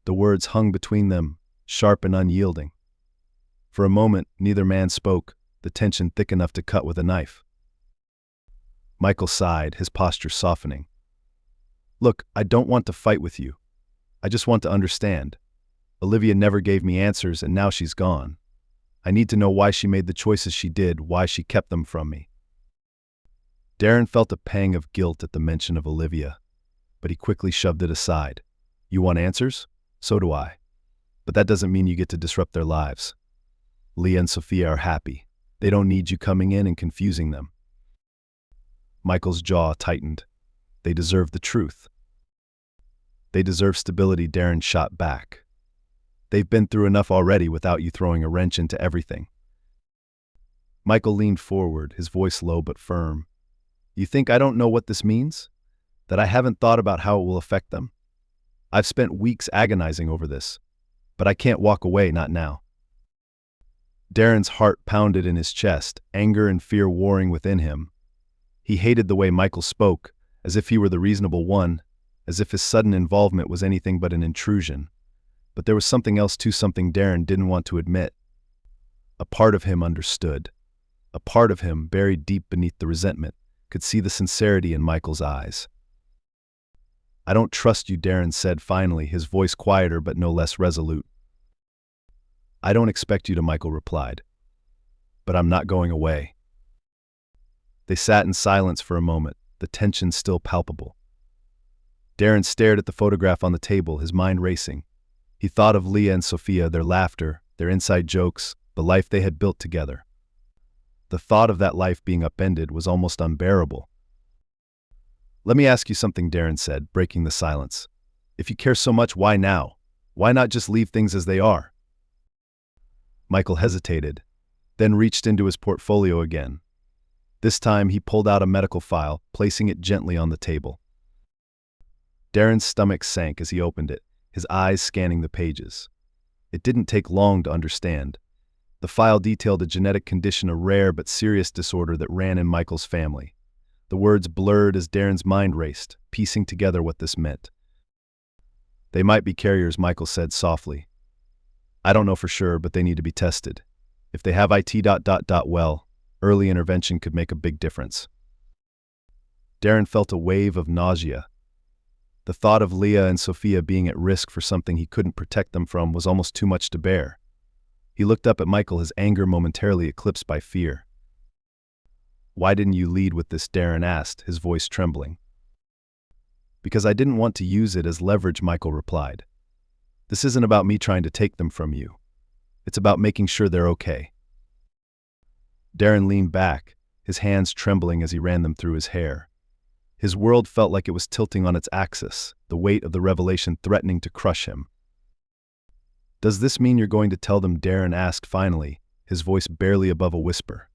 The words hung between them, sharp and unyielding. For a moment, neither man spoke, the tension thick enough to cut with a knife. Michael sighed, his posture softening. "Look, I don't want to fight with you. I just want to understand. Olivia never gave me answers, and now she's gone. I need to know why she made the choices she did, why she kept them from me." Darren felt a pang of guilt at the mention of Olivia, but he quickly shoved it aside. "You want answers? So do I. But that doesn't mean you get to disrupt their lives. Leah and Sophia are happy. They don't need you coming in and confusing them." Michael's jaw tightened. "They deserve the truth." "They deserve stability," Darren shot back. "They've been through enough already without you throwing a wrench into everything." Michael leaned forward, his voice low but firm. You think I don't know what this means? That I haven't thought about how it will affect them? I've spent weeks agonizing over this, but I can't walk away, not now. Darren's heart pounded in his chest, anger and fear warring within him. He hated the way Michael spoke, as if he were the reasonable one, as if his sudden involvement was anything but an intrusion. But there was something else too, something Darren didn't want to admit. A part of him understood. A part of him, buried deep beneath the resentment, could see the sincerity in Michael's eyes. I don't trust you, Darren said finally, his voice quieter but no less resolute. I don't expect you to, Michael replied. But I'm not going away. They sat in silence for a moment, the tension still palpable. Darren stared at the photograph on the table, his mind racing. He thought of Leah and Sophia, their laughter, their inside jokes, the life they had built together. The thought of that life being upended was almost unbearable. Let me ask you something, Darren said, breaking the silence. If you care so much, why now? Why not just leave things as they are? Michael hesitated, then reached into his portfolio again. This time he pulled out a medical file, placing it gently on the table. Darren's stomach sank as he opened it, his eyes scanning the pages. It didn't take long to understand. The file detailed a genetic condition, a rare but serious disorder that ran in Michael's family. The words blurred as Darren's mind raced, piecing together what this meant. They might be carriers, Michael said softly. I don't know for sure, but they need to be tested. If they have well, early intervention could make a big difference. Darren felt a wave of nausea. The thought of Leah and Sophia being at risk for something he couldn't protect them from was almost too much to bear. He looked up at Michael, his anger momentarily eclipsed by fear. Why didn't you lead with this? Darren asked, his voice trembling. Because I didn't want to use it as leverage, Michael replied. This isn't about me trying to take them from you. It's about making sure they're okay. Darren leaned back, his hands trembling as he ran them through his hair. His world felt like it was tilting on its axis, the weight of the revelation threatening to crush him. Does this mean you're going to tell them? Darren asked finally, his voice barely above a whisper.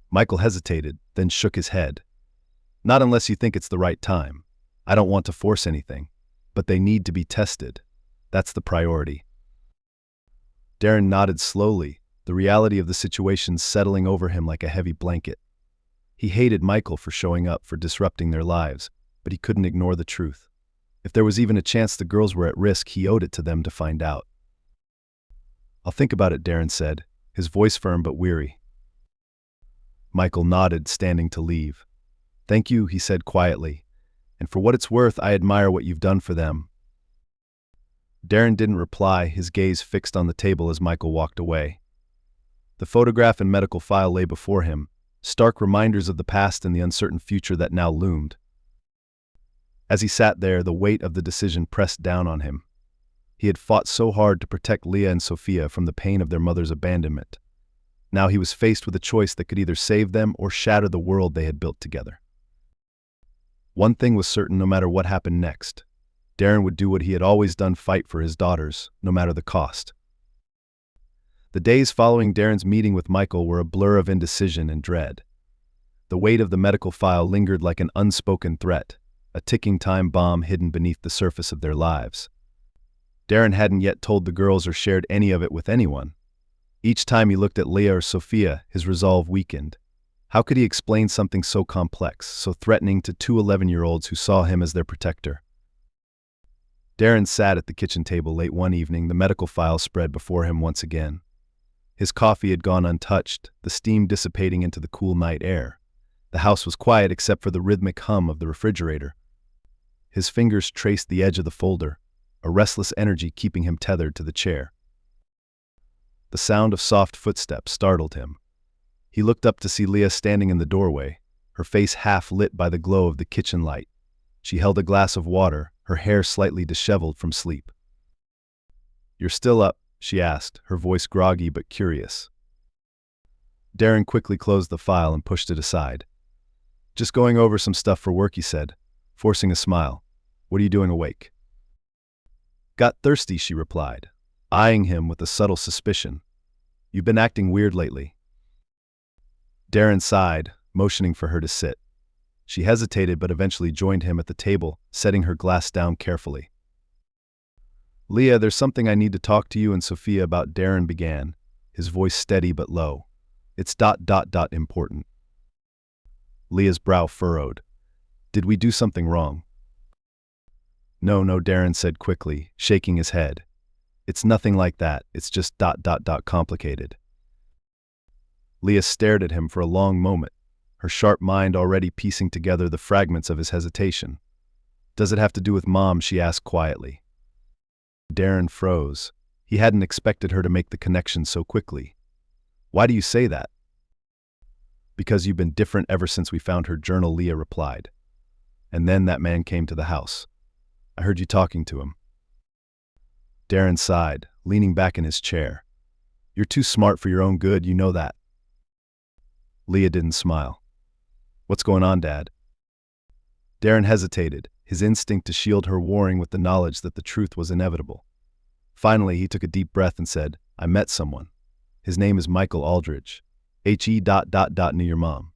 Michael hesitated, then shook his head. Not unless you think it's the right time. I don't want to force anything, but they need to be tested. That's the priority. Darren nodded slowly, the reality of the situation settling over him like a heavy blanket. He hated Michael for showing up, for disrupting their lives, but he couldn't ignore the truth. If there was even a chance the girls were at risk, he owed it to them to find out. I'll think about it, Darren said, his voice firm but weary. Michael nodded, standing to leave. Thank you, he said quietly, and for what it's worth, I admire what you've done for them. Darren didn't reply, his gaze fixed on the table as Michael walked away. The photograph and medical file lay before him, stark reminders of the past and the uncertain future that now loomed. As he sat there, the weight of the decision pressed down on him. He had fought so hard to protect Leah and Sophia from the pain of their mother's abandonment. Now he was faced with a choice that could either save them or shatter the world they had built together. One thing was certain: no matter what happened next, Darren would do what he had always done, fight for his daughters, no matter the cost. The days following Darren's meeting with Michael were a blur of indecision and dread. The weight of the medical file lingered like an unspoken threat, a ticking time bomb hidden beneath the surface of their lives. Darren hadn't yet told the girls or shared any of it with anyone. Each time he looked at Leah or Sophia, his resolve weakened. How could he explain something so complex, so threatening to two 11-year-olds who saw him as their protector? Darren sat at the kitchen table late one evening, the medical file spread before him once again. His coffee had gone untouched, the steam dissipating into the cool night air. The house was quiet except for the rhythmic hum of the refrigerator. His fingers traced the edge of the folder, a restless energy keeping him tethered to the chair. The sound of soft footsteps startled him. He looked up to see Leah standing in the doorway, her face half lit by the glow of the kitchen light. She held a glass of water, her hair slightly disheveled from sleep. "You're still up?" she asked, her voice groggy but curious. Darren quickly closed the file and pushed it aside. "Just going over some stuff for work," he said, forcing a smile. "What are you doing awake?" "Got thirsty," she replied, eyeing him with a subtle suspicion. "You've been acting weird lately." Darren sighed, motioning for her to sit. She hesitated but eventually joined him at the table, setting her glass down carefully. Leah, there's something I need to talk to you and Sophia about, Darren began, his voice steady but low. It's important. Leah's brow furrowed. Did we do something wrong? No, Darren said quickly, shaking his head. It's nothing like that, it's just complicated. Leah stared at him for a long moment, her sharp mind already piecing together the fragments of his hesitation. Does it have to do with Mom? She asked quietly. Darren froze. He hadn't expected her to make the connection so quickly. Why do you say that? Because you've been different ever since we found her journal, Leah replied. And then that man came to the house. I heard you talking to him. Darren sighed, leaning back in his chair. You're too smart for your own good, you know that. Leah didn't smile. What's going on, Dad? Darren hesitated, his instinct to shield her warring with the knowledge that the truth was inevitable. Finally, he took a deep breath and said, I met someone. His name is Michael Aldridge. Near your mom.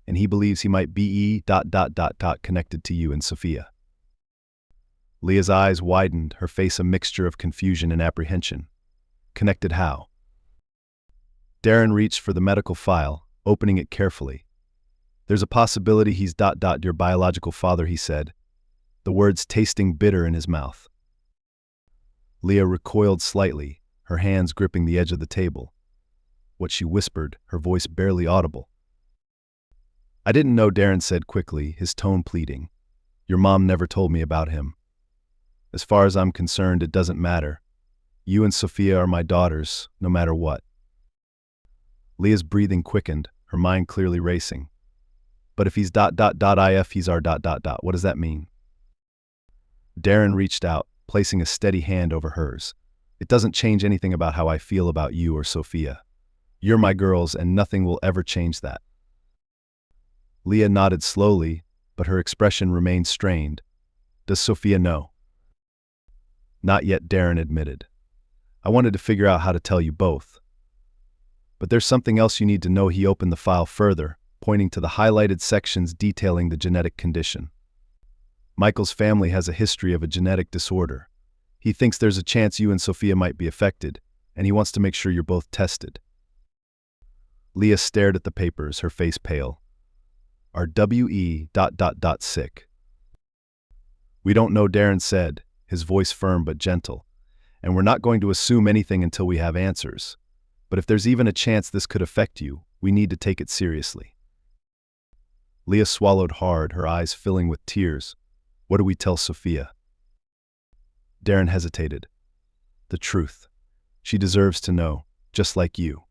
And he believes he might be connected to you and Sophia. Leah's eyes widened, her face a mixture of confusion and apprehension. Connected how? Darren reached for the medical file, opening it carefully. There's a possibility he's your biological father, he said, the words tasting bitter in his mouth. Leah recoiled slightly, her hands gripping the edge of the table. What she whispered, her voice barely audible. I didn't know, Darren said quickly, his tone pleading. Your mom never told me about him. As far as I'm concerned, it doesn't matter. You and Sophia are my daughters, no matter what. Leah's breathing quickened, her mind clearly racing. But if he's if he's our what does that mean? Darren reached out, placing a steady hand over hers. It doesn't change anything about how I feel about you or Sophia. You're my girls, and nothing will ever change that. Leah nodded slowly, but her expression remained strained. Does Sophia know? Not yet, Darren admitted. I wanted to figure out how to tell you both. But there's something else you need to know. He opened the file further, pointing to the highlighted sections detailing the genetic condition. Michael's family has a history of a genetic disorder. He thinks there's a chance you and Sophia might be affected, and he wants to make sure you're both tested. Leah stared at the papers, her face pale. Are sick? We don't know, Darren said, his voice firm but gentle, and we're not going to assume anything until we have answers. But if there's even a chance this could affect you, we need to take it seriously. Leah swallowed hard, her eyes filling with tears. What do we tell Sophia? Darren hesitated. The truth. She deserves to know, just like you.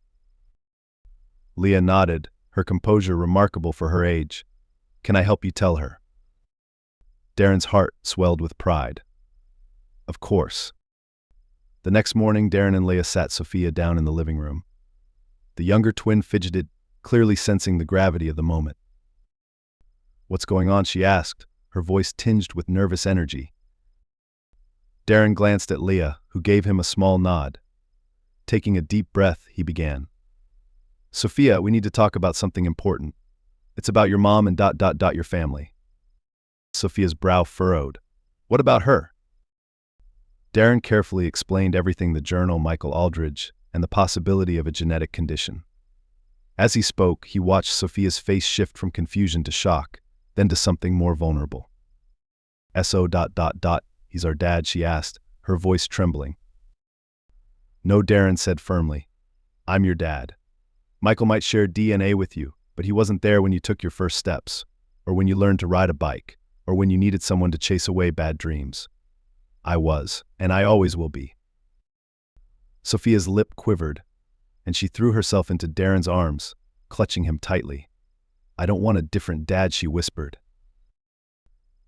Leah nodded, her composure remarkable for her age. Can I help you tell her? Darren's heart swelled with pride. Of course. The next morning, Darren and Leah sat Sophia down in the living room. The younger twin fidgeted, clearly sensing the gravity of the moment. What's going on? She asked, her voice tinged with nervous energy. Darren glanced at Leah, who gave him a small nod. Taking a deep breath, he began. Sophia, we need to talk about something important. It's about your mom and your family. Sophia's brow furrowed. What about her? Darren carefully explained everything: the journal, Michael Aldridge, and the possibility of a genetic condition. As he spoke, he watched Sophia's face shift from confusion to shock, then to something more vulnerable. He's our dad, she asked, her voice trembling. No, Darren said firmly. I'm your dad. Michael might share DNA with you, but he wasn't there when you took your first steps, or when you learned to ride a bike, or when you needed someone to chase away bad dreams. I was, and I always will be. Sophia's lip quivered, and she threw herself into Darren's arms, clutching him tightly. I don't want a different dad, she whispered.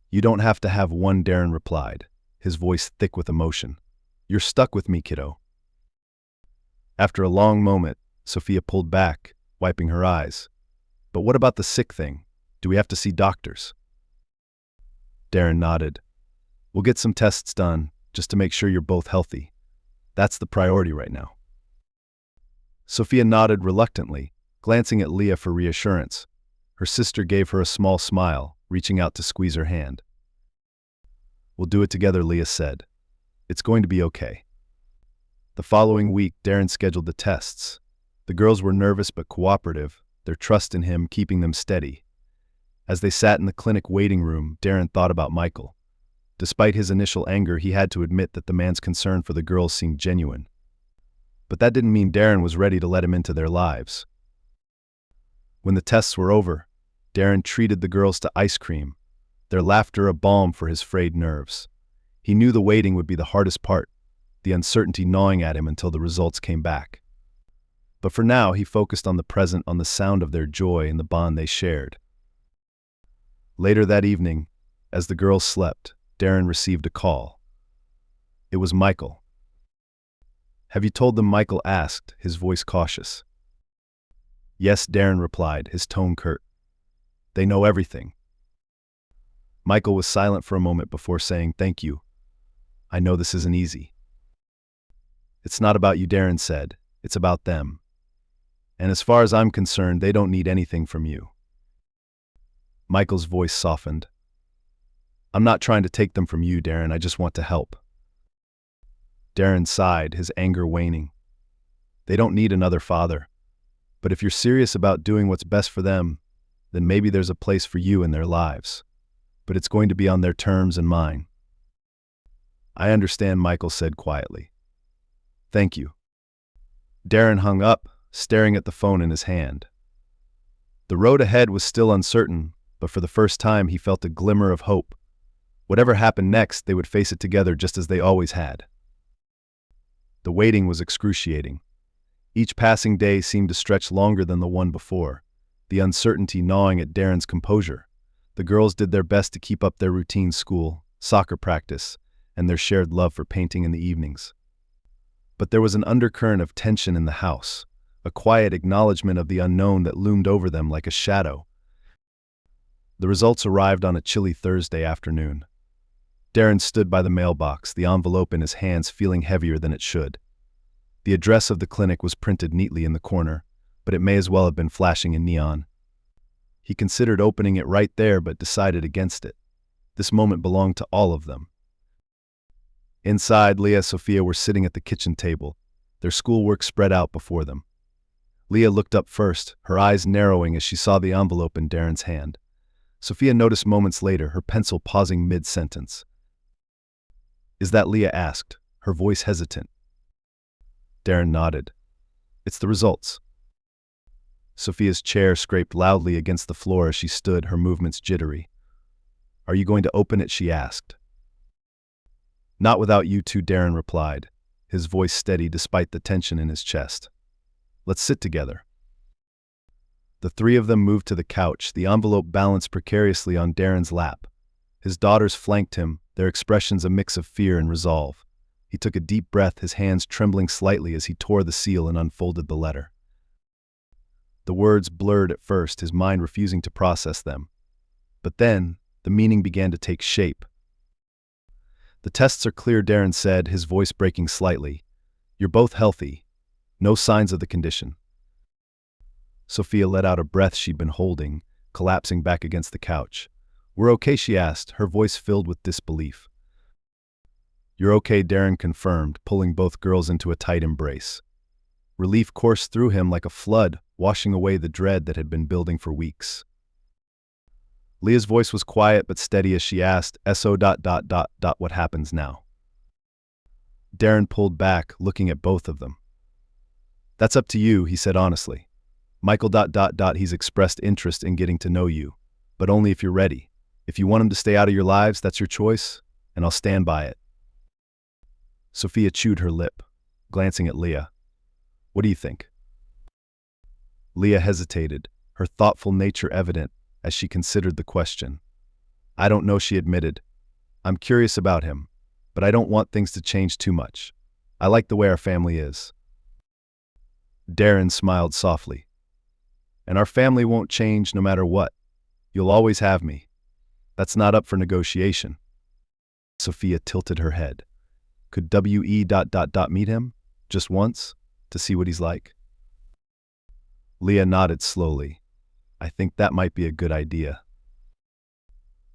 You don't have to have one, Darren replied, his voice thick with emotion. You're stuck with me, kiddo. After a long moment, Sophia pulled back, wiping her eyes. But what about the sick thing? Do we have to see doctors? Darren nodded. We'll get some tests done, just to make sure you're both healthy. That's the priority right now. Sophia nodded reluctantly, glancing at Leah for reassurance. Her sister gave her a small smile, reaching out to squeeze her hand. "We'll do it together," Leah said. "It's going to be okay." The following week, Darren scheduled the tests. The girls were nervous but cooperative, their trust in him keeping them steady. As they sat in the clinic waiting room, Darren thought about Michael. Despite his initial anger, he had to admit that the man's concern for the girls seemed genuine. But that didn't mean Darren was ready to let him into their lives. When the tests were over, Darren treated the girls to ice cream, their laughter a balm for his frayed nerves. He knew the waiting would be the hardest part, the uncertainty gnawing at him until the results came back. But for now, he focused on the present, on the sound of their joy and the bond they shared. Later that evening, as the girls slept, Darren received a call. It was Michael. "Have you told them?" Michael asked, his voice cautious. "Yes," Darren replied, his tone curt. "They know everything." Michael was silent for a moment before saying, "Thank you. I know this isn't easy." "It's not about you," Darren said. "It's about them. And as far as I'm concerned, they don't need anything from you." Michael's voice softened. "I'm not trying to take them from you, Darren. I just want to help." Darren sighed, his anger waning. "They don't need another father. But if you're serious about doing what's best for them, then maybe there's a place for you in their lives. But it's going to be on their terms and mine." "I understand," Michael said quietly. "Thank you." Darren hung up, staring at the phone in his hand. The road ahead was still uncertain, but for the first time he felt a glimmer of hope. Whatever happened next, they would face it together just as they always had. The waiting was excruciating. Each passing day seemed to stretch longer than the one before, the uncertainty gnawing at Darren's composure. The girls did their best to keep up their routine school, soccer practice, and their shared love for painting in the evenings. But there was an undercurrent of tension in the house, a quiet acknowledgement of the unknown that loomed over them like a shadow. The results arrived on a chilly Thursday afternoon. Darren stood by the mailbox, the envelope in his hands feeling heavier than it should. The address of the clinic was printed neatly in the corner, but it may as well have been flashing in neon. He considered opening it right there, but decided against it. This moment belonged to all of them. Inside, Leah and Sophia were sitting at the kitchen table, their schoolwork spread out before them. Leah looked up first, her eyes narrowing as she saw the envelope in Darren's hand. Sophia noticed moments later, her pencil pausing mid-sentence. "Is that?" Leah asked, her voice hesitant. Darren nodded. "It's the results." Sophia's chair scraped loudly against the floor as she stood, her movements jittery. "Are you going to open it?" she asked. "Not without you two," Darren replied, his voice steady despite the tension in his chest. "Let's sit together." The three of them moved to the couch, the envelope balanced precariously on Darren's lap. His daughters flanked him, their expressions a mix of fear and resolve. He took a deep breath, his hands trembling slightly as he tore the seal and unfolded the letter. The words blurred at first, his mind refusing to process them. But then, the meaning began to take shape. "The tests are clear," Darren said, his voice breaking slightly. "You're both healthy. No signs of the condition." Sophia let out a breath she'd been holding, collapsing back against the couch. "We're okay?" she asked, her voice filled with disbelief. "You're okay," Darren confirmed, pulling both girls into a tight embrace. Relief coursed through him like a flood, washing away the dread that had been building for weeks. Leah's voice was quiet but steady as she asked, "What happens now?" Darren pulled back, looking at both of them. "That's up to you," he said honestly. "Michael... he's expressed interest in getting to know you, but only if you're ready. If you want him to stay out of your lives, that's your choice, and I'll stand by it." Sophia chewed her lip, glancing at Leah. "What do you think?" Leah hesitated, her thoughtful nature evident as she considered the question. "I don't know," she admitted. "I'm curious about him, but I don't want things to change too much. I like the way our family is." Darren smiled softly. "And our family won't change no matter what. You'll always have me. That's not up for negotiation." Sophia tilted her head. Could meet him? Just once? To see what he's like? Leah nodded slowly. I think that might be a good idea.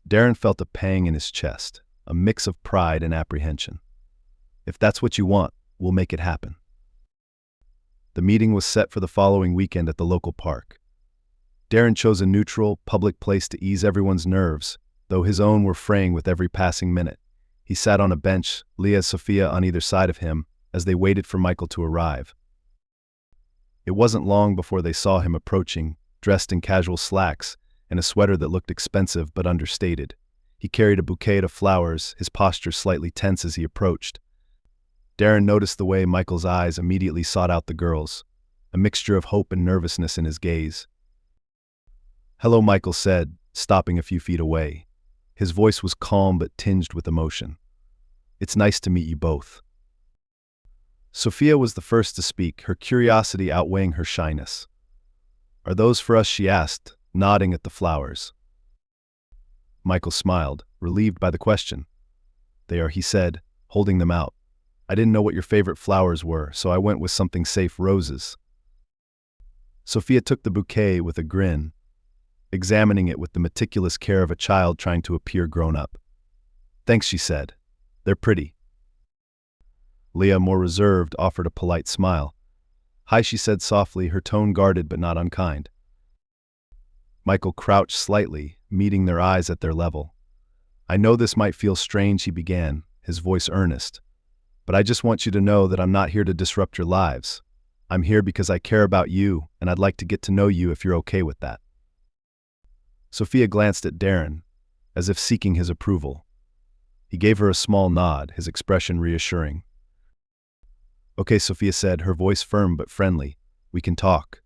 Darren felt a pang in his chest, a mix of pride and apprehension. If that's what you want, we'll make it happen. The meeting was set for the following weekend at the local park. Darren chose a neutral, public place to ease everyone's nerves, though his own were fraying with every passing minute. He sat on a bench, Leah and Sophia on either side of him, as they waited for Michael to arrive. It wasn't long before they saw him approaching, dressed in casual slacks and a sweater that looked expensive but understated. He carried a bouquet of flowers, his posture slightly tense as he approached. Darren noticed the way Michael's eyes immediately sought out the girls, a mixture of hope and nervousness in his gaze. "Hello," Michael said, stopping a few feet away. His voice was calm but tinged with emotion. "It's nice to meet you both." Sophia was the first to speak, her curiosity outweighing her shyness. "Are those for us?" she asked, nodding at the flowers. Michael smiled, relieved by the question. "They are," he said, holding them out. "I didn't know what your favorite flowers were, so I went with something safe, roses." Sophia took the bouquet with a grin, examining it with the meticulous care of a child trying to appear grown up. "Thanks," she said. "They're pretty." Leah, more reserved, offered a polite smile. "Hi," she said softly, her tone guarded but not unkind. Michael crouched slightly, meeting their eyes at their level. "I know this might feel strange," he began, his voice earnest, "but I just want you to know that I'm not here to disrupt your lives. I'm here because I care about you, and I'd like to get to know you if you're okay with that." Sophia glanced at Darren, as if seeking his approval. He gave her a small nod, his expression reassuring. "Okay," Sophia said, her voice firm but friendly. "We can talk."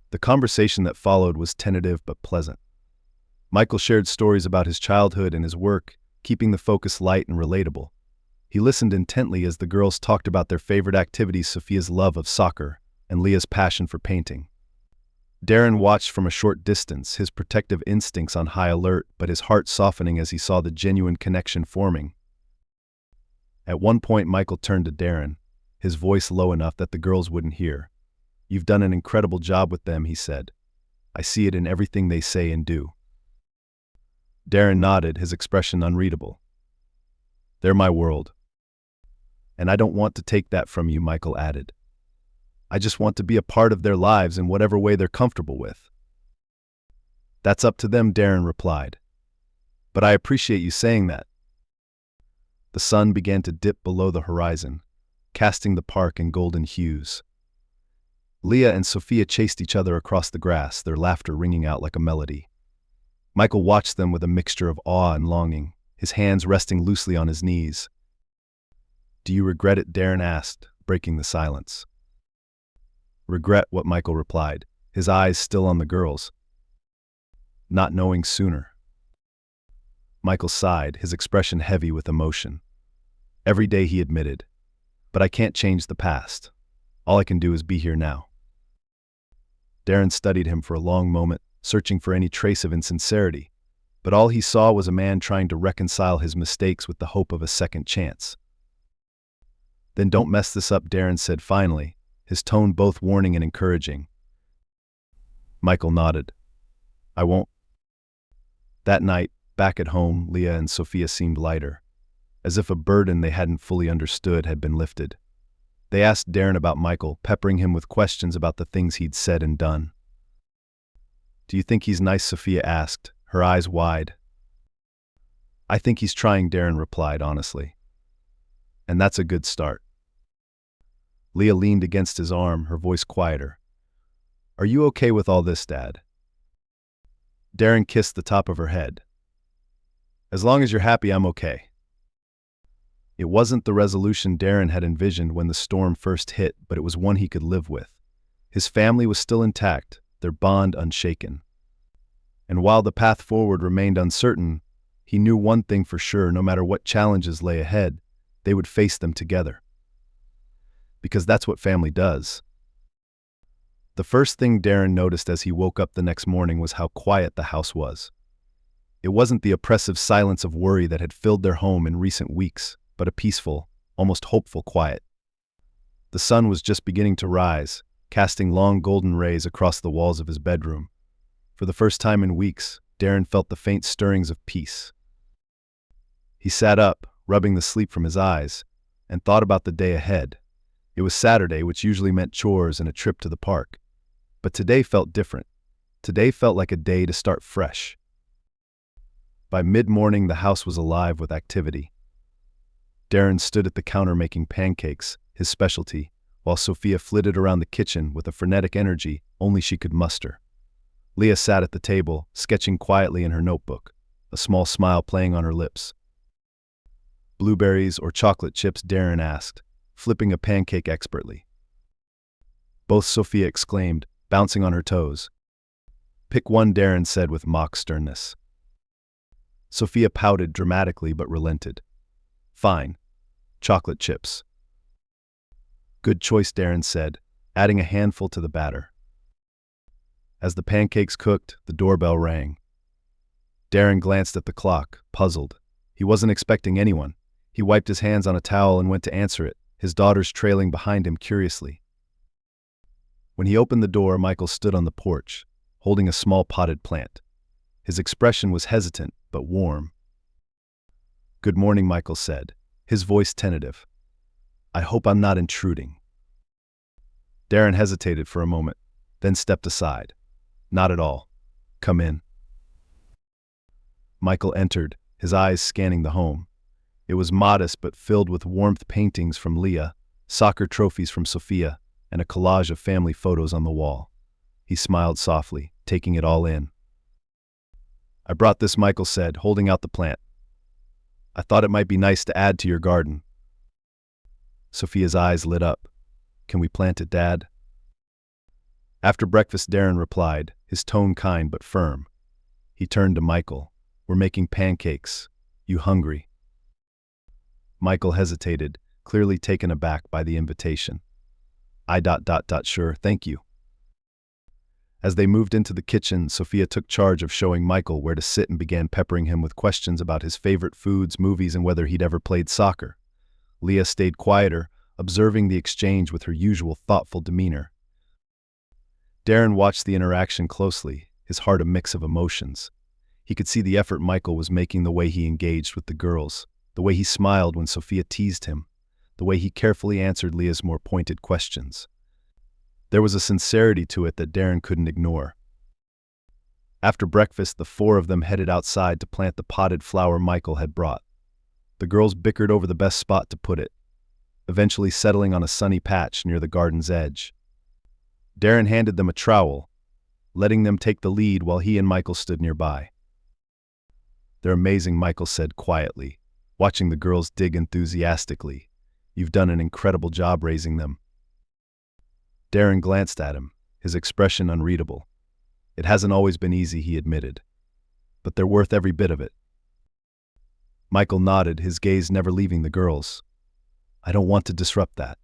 The conversation that followed was tentative but pleasant. Michael shared stories about his childhood and his work, keeping the focus light and relatable. He listened intently as the girls talked about their favorite activities, Sophia's love of soccer and Leah's passion for painting. Darren watched from a short distance, his protective instincts on high alert, but his heart softening as he saw the genuine connection forming. At one point, Michael turned to Darren, his voice low enough that the girls wouldn't hear. "You've done an incredible job with them," he said. "I see it in everything they say and do." Darren nodded, his expression unreadable. "They're my world. And I don't want to take that from you," Michael added. "I just want to be a part of their lives in whatever way they're comfortable with." "That's up to them," Darren replied. "But I appreciate you saying that." The sun began to dip below the horizon, casting the park in golden hues. Leah and Sophia chased each other across the grass, their laughter ringing out like a melody. Michael watched them with a mixture of awe and longing, his hands resting loosely on his knees. "Do you regret it?" Darren asked, breaking the silence. "Regret what?" Michael replied, his eyes still on the girls. "Not knowing sooner." Michael sighed, his expression heavy with emotion. "Every day," he admitted, "but I can't change the past. All I can do is be here now." Darren studied him for a long moment, searching for any trace of insincerity, but all he saw was a man trying to reconcile his mistakes with the hope of a second chance. "Then don't mess this up," Darren said finally, his tone both warning and encouraging. Michael nodded. "I won't." That night, back at home, Leah and Sophia seemed lighter, as if a burden they hadn't fully understood had been lifted. They asked Darren about Michael, peppering him with questions about the things he'd said and done. "Do you think he's nice?" Sophia asked, her eyes wide. "I think he's trying," Darren replied honestly. "And that's a good start." Leah leaned against his arm, her voice quieter. "Are you okay with all this, Dad?" Darren kissed the top of her head. "As long as you're happy, I'm okay." It wasn't the resolution Darren had envisioned when the storm first hit, but it was one he could live with. His family was still intact, their bond unshaken. And while the path forward remained uncertain, he knew one thing for sure: no matter what challenges lay ahead, they would face them together. Because that's what family does. The first thing Darren noticed as he woke up the next morning was how quiet the house was. It wasn't the oppressive silence of worry that had filled their home in recent weeks, but a peaceful, almost hopeful quiet. The sun was just beginning to rise, casting long golden rays across the walls of his bedroom, For the first time in weeks, Darren felt the faint stirrings of peace. He sat up, rubbing the sleep from his eyes, and thought about the day ahead. It was Saturday, which usually meant chores and a trip to the park. But today felt different. Today felt like a day to start fresh. By mid-morning, the house was alive with activity. Darren stood at the counter making pancakes, his specialty, while Sophia flitted around the kitchen with a frenetic energy only she could muster. Leah sat at the table, sketching quietly in her notebook, a small smile playing on her lips. Blueberries or chocolate chips, Darren asked, flipping a pancake expertly. Both, Sophia exclaimed, bouncing on her toes. Pick one, Darren said with mock sternness. Sophia pouted dramatically but relented. Fine. Chocolate chips. Good choice, Darren said, adding a handful to the batter. As the pancakes cooked, the doorbell rang. Darren glanced at the clock, puzzled. He wasn't expecting anyone. He wiped his hands on a towel and went to answer it, his daughters trailing behind him curiously. When he opened the door, Michael stood on the porch, holding a small potted plant. His expression was hesitant, but warm. Good morning, Michael said, his voice tentative. I hope I'm not intruding. Darren hesitated for a moment, then stepped aside. Not at all. Come in. Michael entered, his eyes scanning the home. It was modest but filled with warmth, paintings from Leah, soccer trophies from Sophia, and a collage of family photos on the wall. He smiled softly, taking it all in. I brought this, Michael said, holding out the plant. I thought it might be nice to add to your garden. Sophia's eyes lit up. Can we plant it, Dad? After breakfast, Darren replied, his tone kind but firm. He turned to Michael. We're making pancakes. You hungry? Michael hesitated, clearly taken aback by the invitation. Sure, thank you. As they moved into the kitchen, Sophia took charge of showing Michael where to sit and began peppering him with questions about his favorite foods, movies, and whether he'd ever played soccer. Leah stayed quieter, observing the exchange with her usual thoughtful demeanor. Darren watched the interaction closely, his heart a mix of emotions. He could see the effort Michael was making, the way he engaged with the girls, the way he smiled when Sophia teased him, the way he carefully answered Leah's more pointed questions. There was a sincerity to it that Darren couldn't ignore. After breakfast, the four of them headed outside to plant the potted flower Michael had brought. The girls bickered over the best spot to put it, eventually settling on a sunny patch near the garden's edge. Darren handed them a trowel, letting them take the lead while he and Michael stood nearby. They're amazing, Michael said quietly, watching the girls dig enthusiastically. You've done an incredible job raising them. Darren glanced at him, his expression unreadable. It hasn't always been easy, he admitted. But they're worth every bit of it. Michael nodded, his gaze never leaving the girls. I don't want to disrupt that.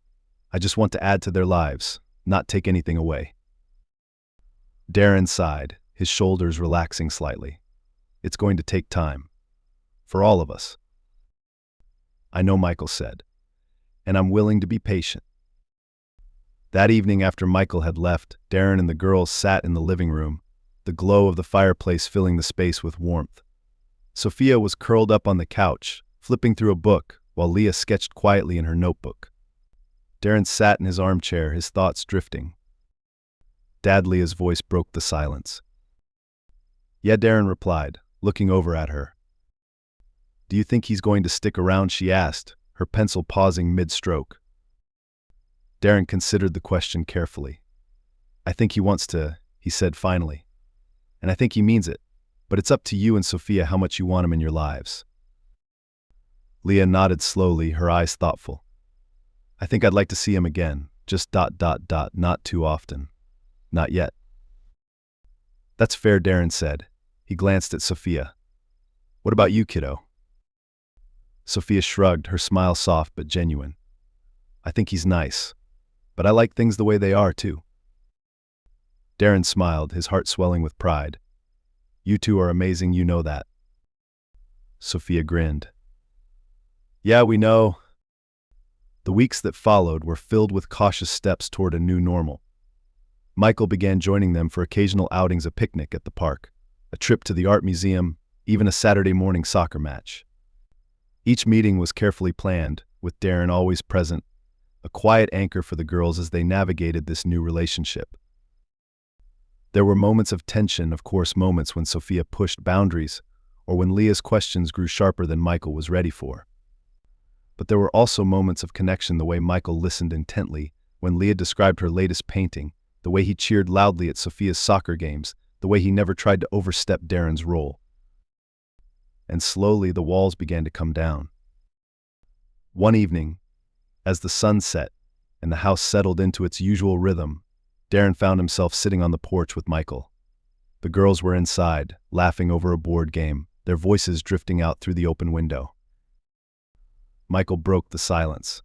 I just want to add to their lives, not take anything away. Darren sighed, his shoulders relaxing slightly. It's going to take time. For all of us. I know, Michael said. And I'm willing to be patient. That evening, after Michael had left, Darren and the girls sat in the living room, the glow of the fireplace filling the space with warmth. Sophia was curled up on the couch, flipping through a book, while Leah sketched quietly in her notebook. Darren sat in his armchair, his thoughts drifting. Dad, Leah's voice broke the silence. Yeah, Darren replied, looking over at her. Do you think he's going to stick around, she asked, her pencil pausing mid-stroke. Darren considered the question carefully. I think he wants to, he said finally. And I think he means it, but it's up to you and Sophia how much you want him in your lives. Leah nodded slowly, her eyes thoughtful. I think I'd like to see him again, just ... not too often. Not yet. That's fair, Darren said. He glanced at Sophia. What about you, kiddo? Sophia shrugged, her smile soft but genuine. I think he's nice, but I like things the way they are, too. Darren smiled, his heart swelling with pride. You two are amazing, you know that. Sophia grinned. Yeah, we know. The weeks that followed were filled with cautious steps toward a new normal. Michael began joining them for occasional outings, a picnic at the park, a trip to the art museum, even a Saturday morning soccer match. Each meeting was carefully planned, with Darren always present, a quiet anchor for the girls as they navigated this new relationship. There were moments of tension, of course, moments when Sophia pushed boundaries, or when Leah's questions grew sharper than Michael was ready for. But there were also moments of connection, the way Michael listened intently when Leah described her latest painting, the way he cheered loudly at Sophia's soccer games, the way he never tried to overstep Darren's role. And slowly the walls began to come down. One evening, as the sun set and the house settled into its usual rhythm, Darren found himself sitting on the porch with Michael. The girls were inside, laughing over a board game, their voices drifting out through the open window. Michael broke the silence.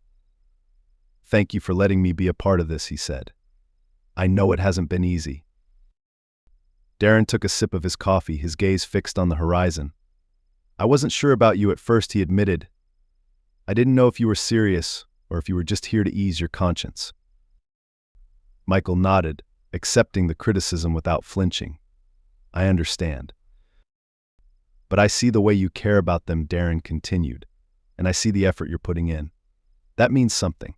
"Thank you for letting me be a part of this," he said. "I know it hasn't been easy." Darren took a sip of his coffee, his gaze fixed on the horizon. "I wasn't sure about you at first," he admitted. "I didn't know if you were serious or if you were just here to ease your conscience." Michael nodded, accepting the criticism without flinching. "I understand. But I see the way you care about them," Darren continued, "and I see the effort you're putting in. That means something."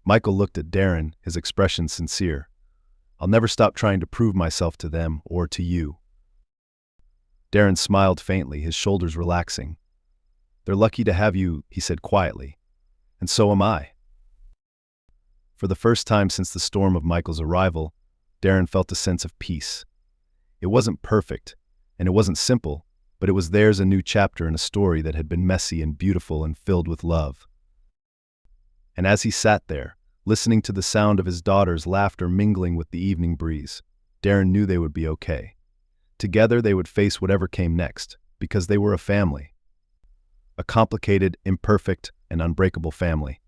Michael looked at Darren, his expression sincere. "I'll never stop trying to prove myself to them or to you." Darren smiled faintly, his shoulders relaxing. "They're lucky to have you," he said quietly. "And so am I." For the first time since the storm of Michael's arrival, Darren felt a sense of peace. It wasn't perfect, and it wasn't simple, but it was theirs, a new chapter in a story that had been messy and beautiful and filled with love. And as he sat there, listening to the sound of his daughter's laughter mingling with the evening breeze, Darren knew they would be okay. Together they would face whatever came next, because they were a family. A complicated, imperfect, and unbreakable family.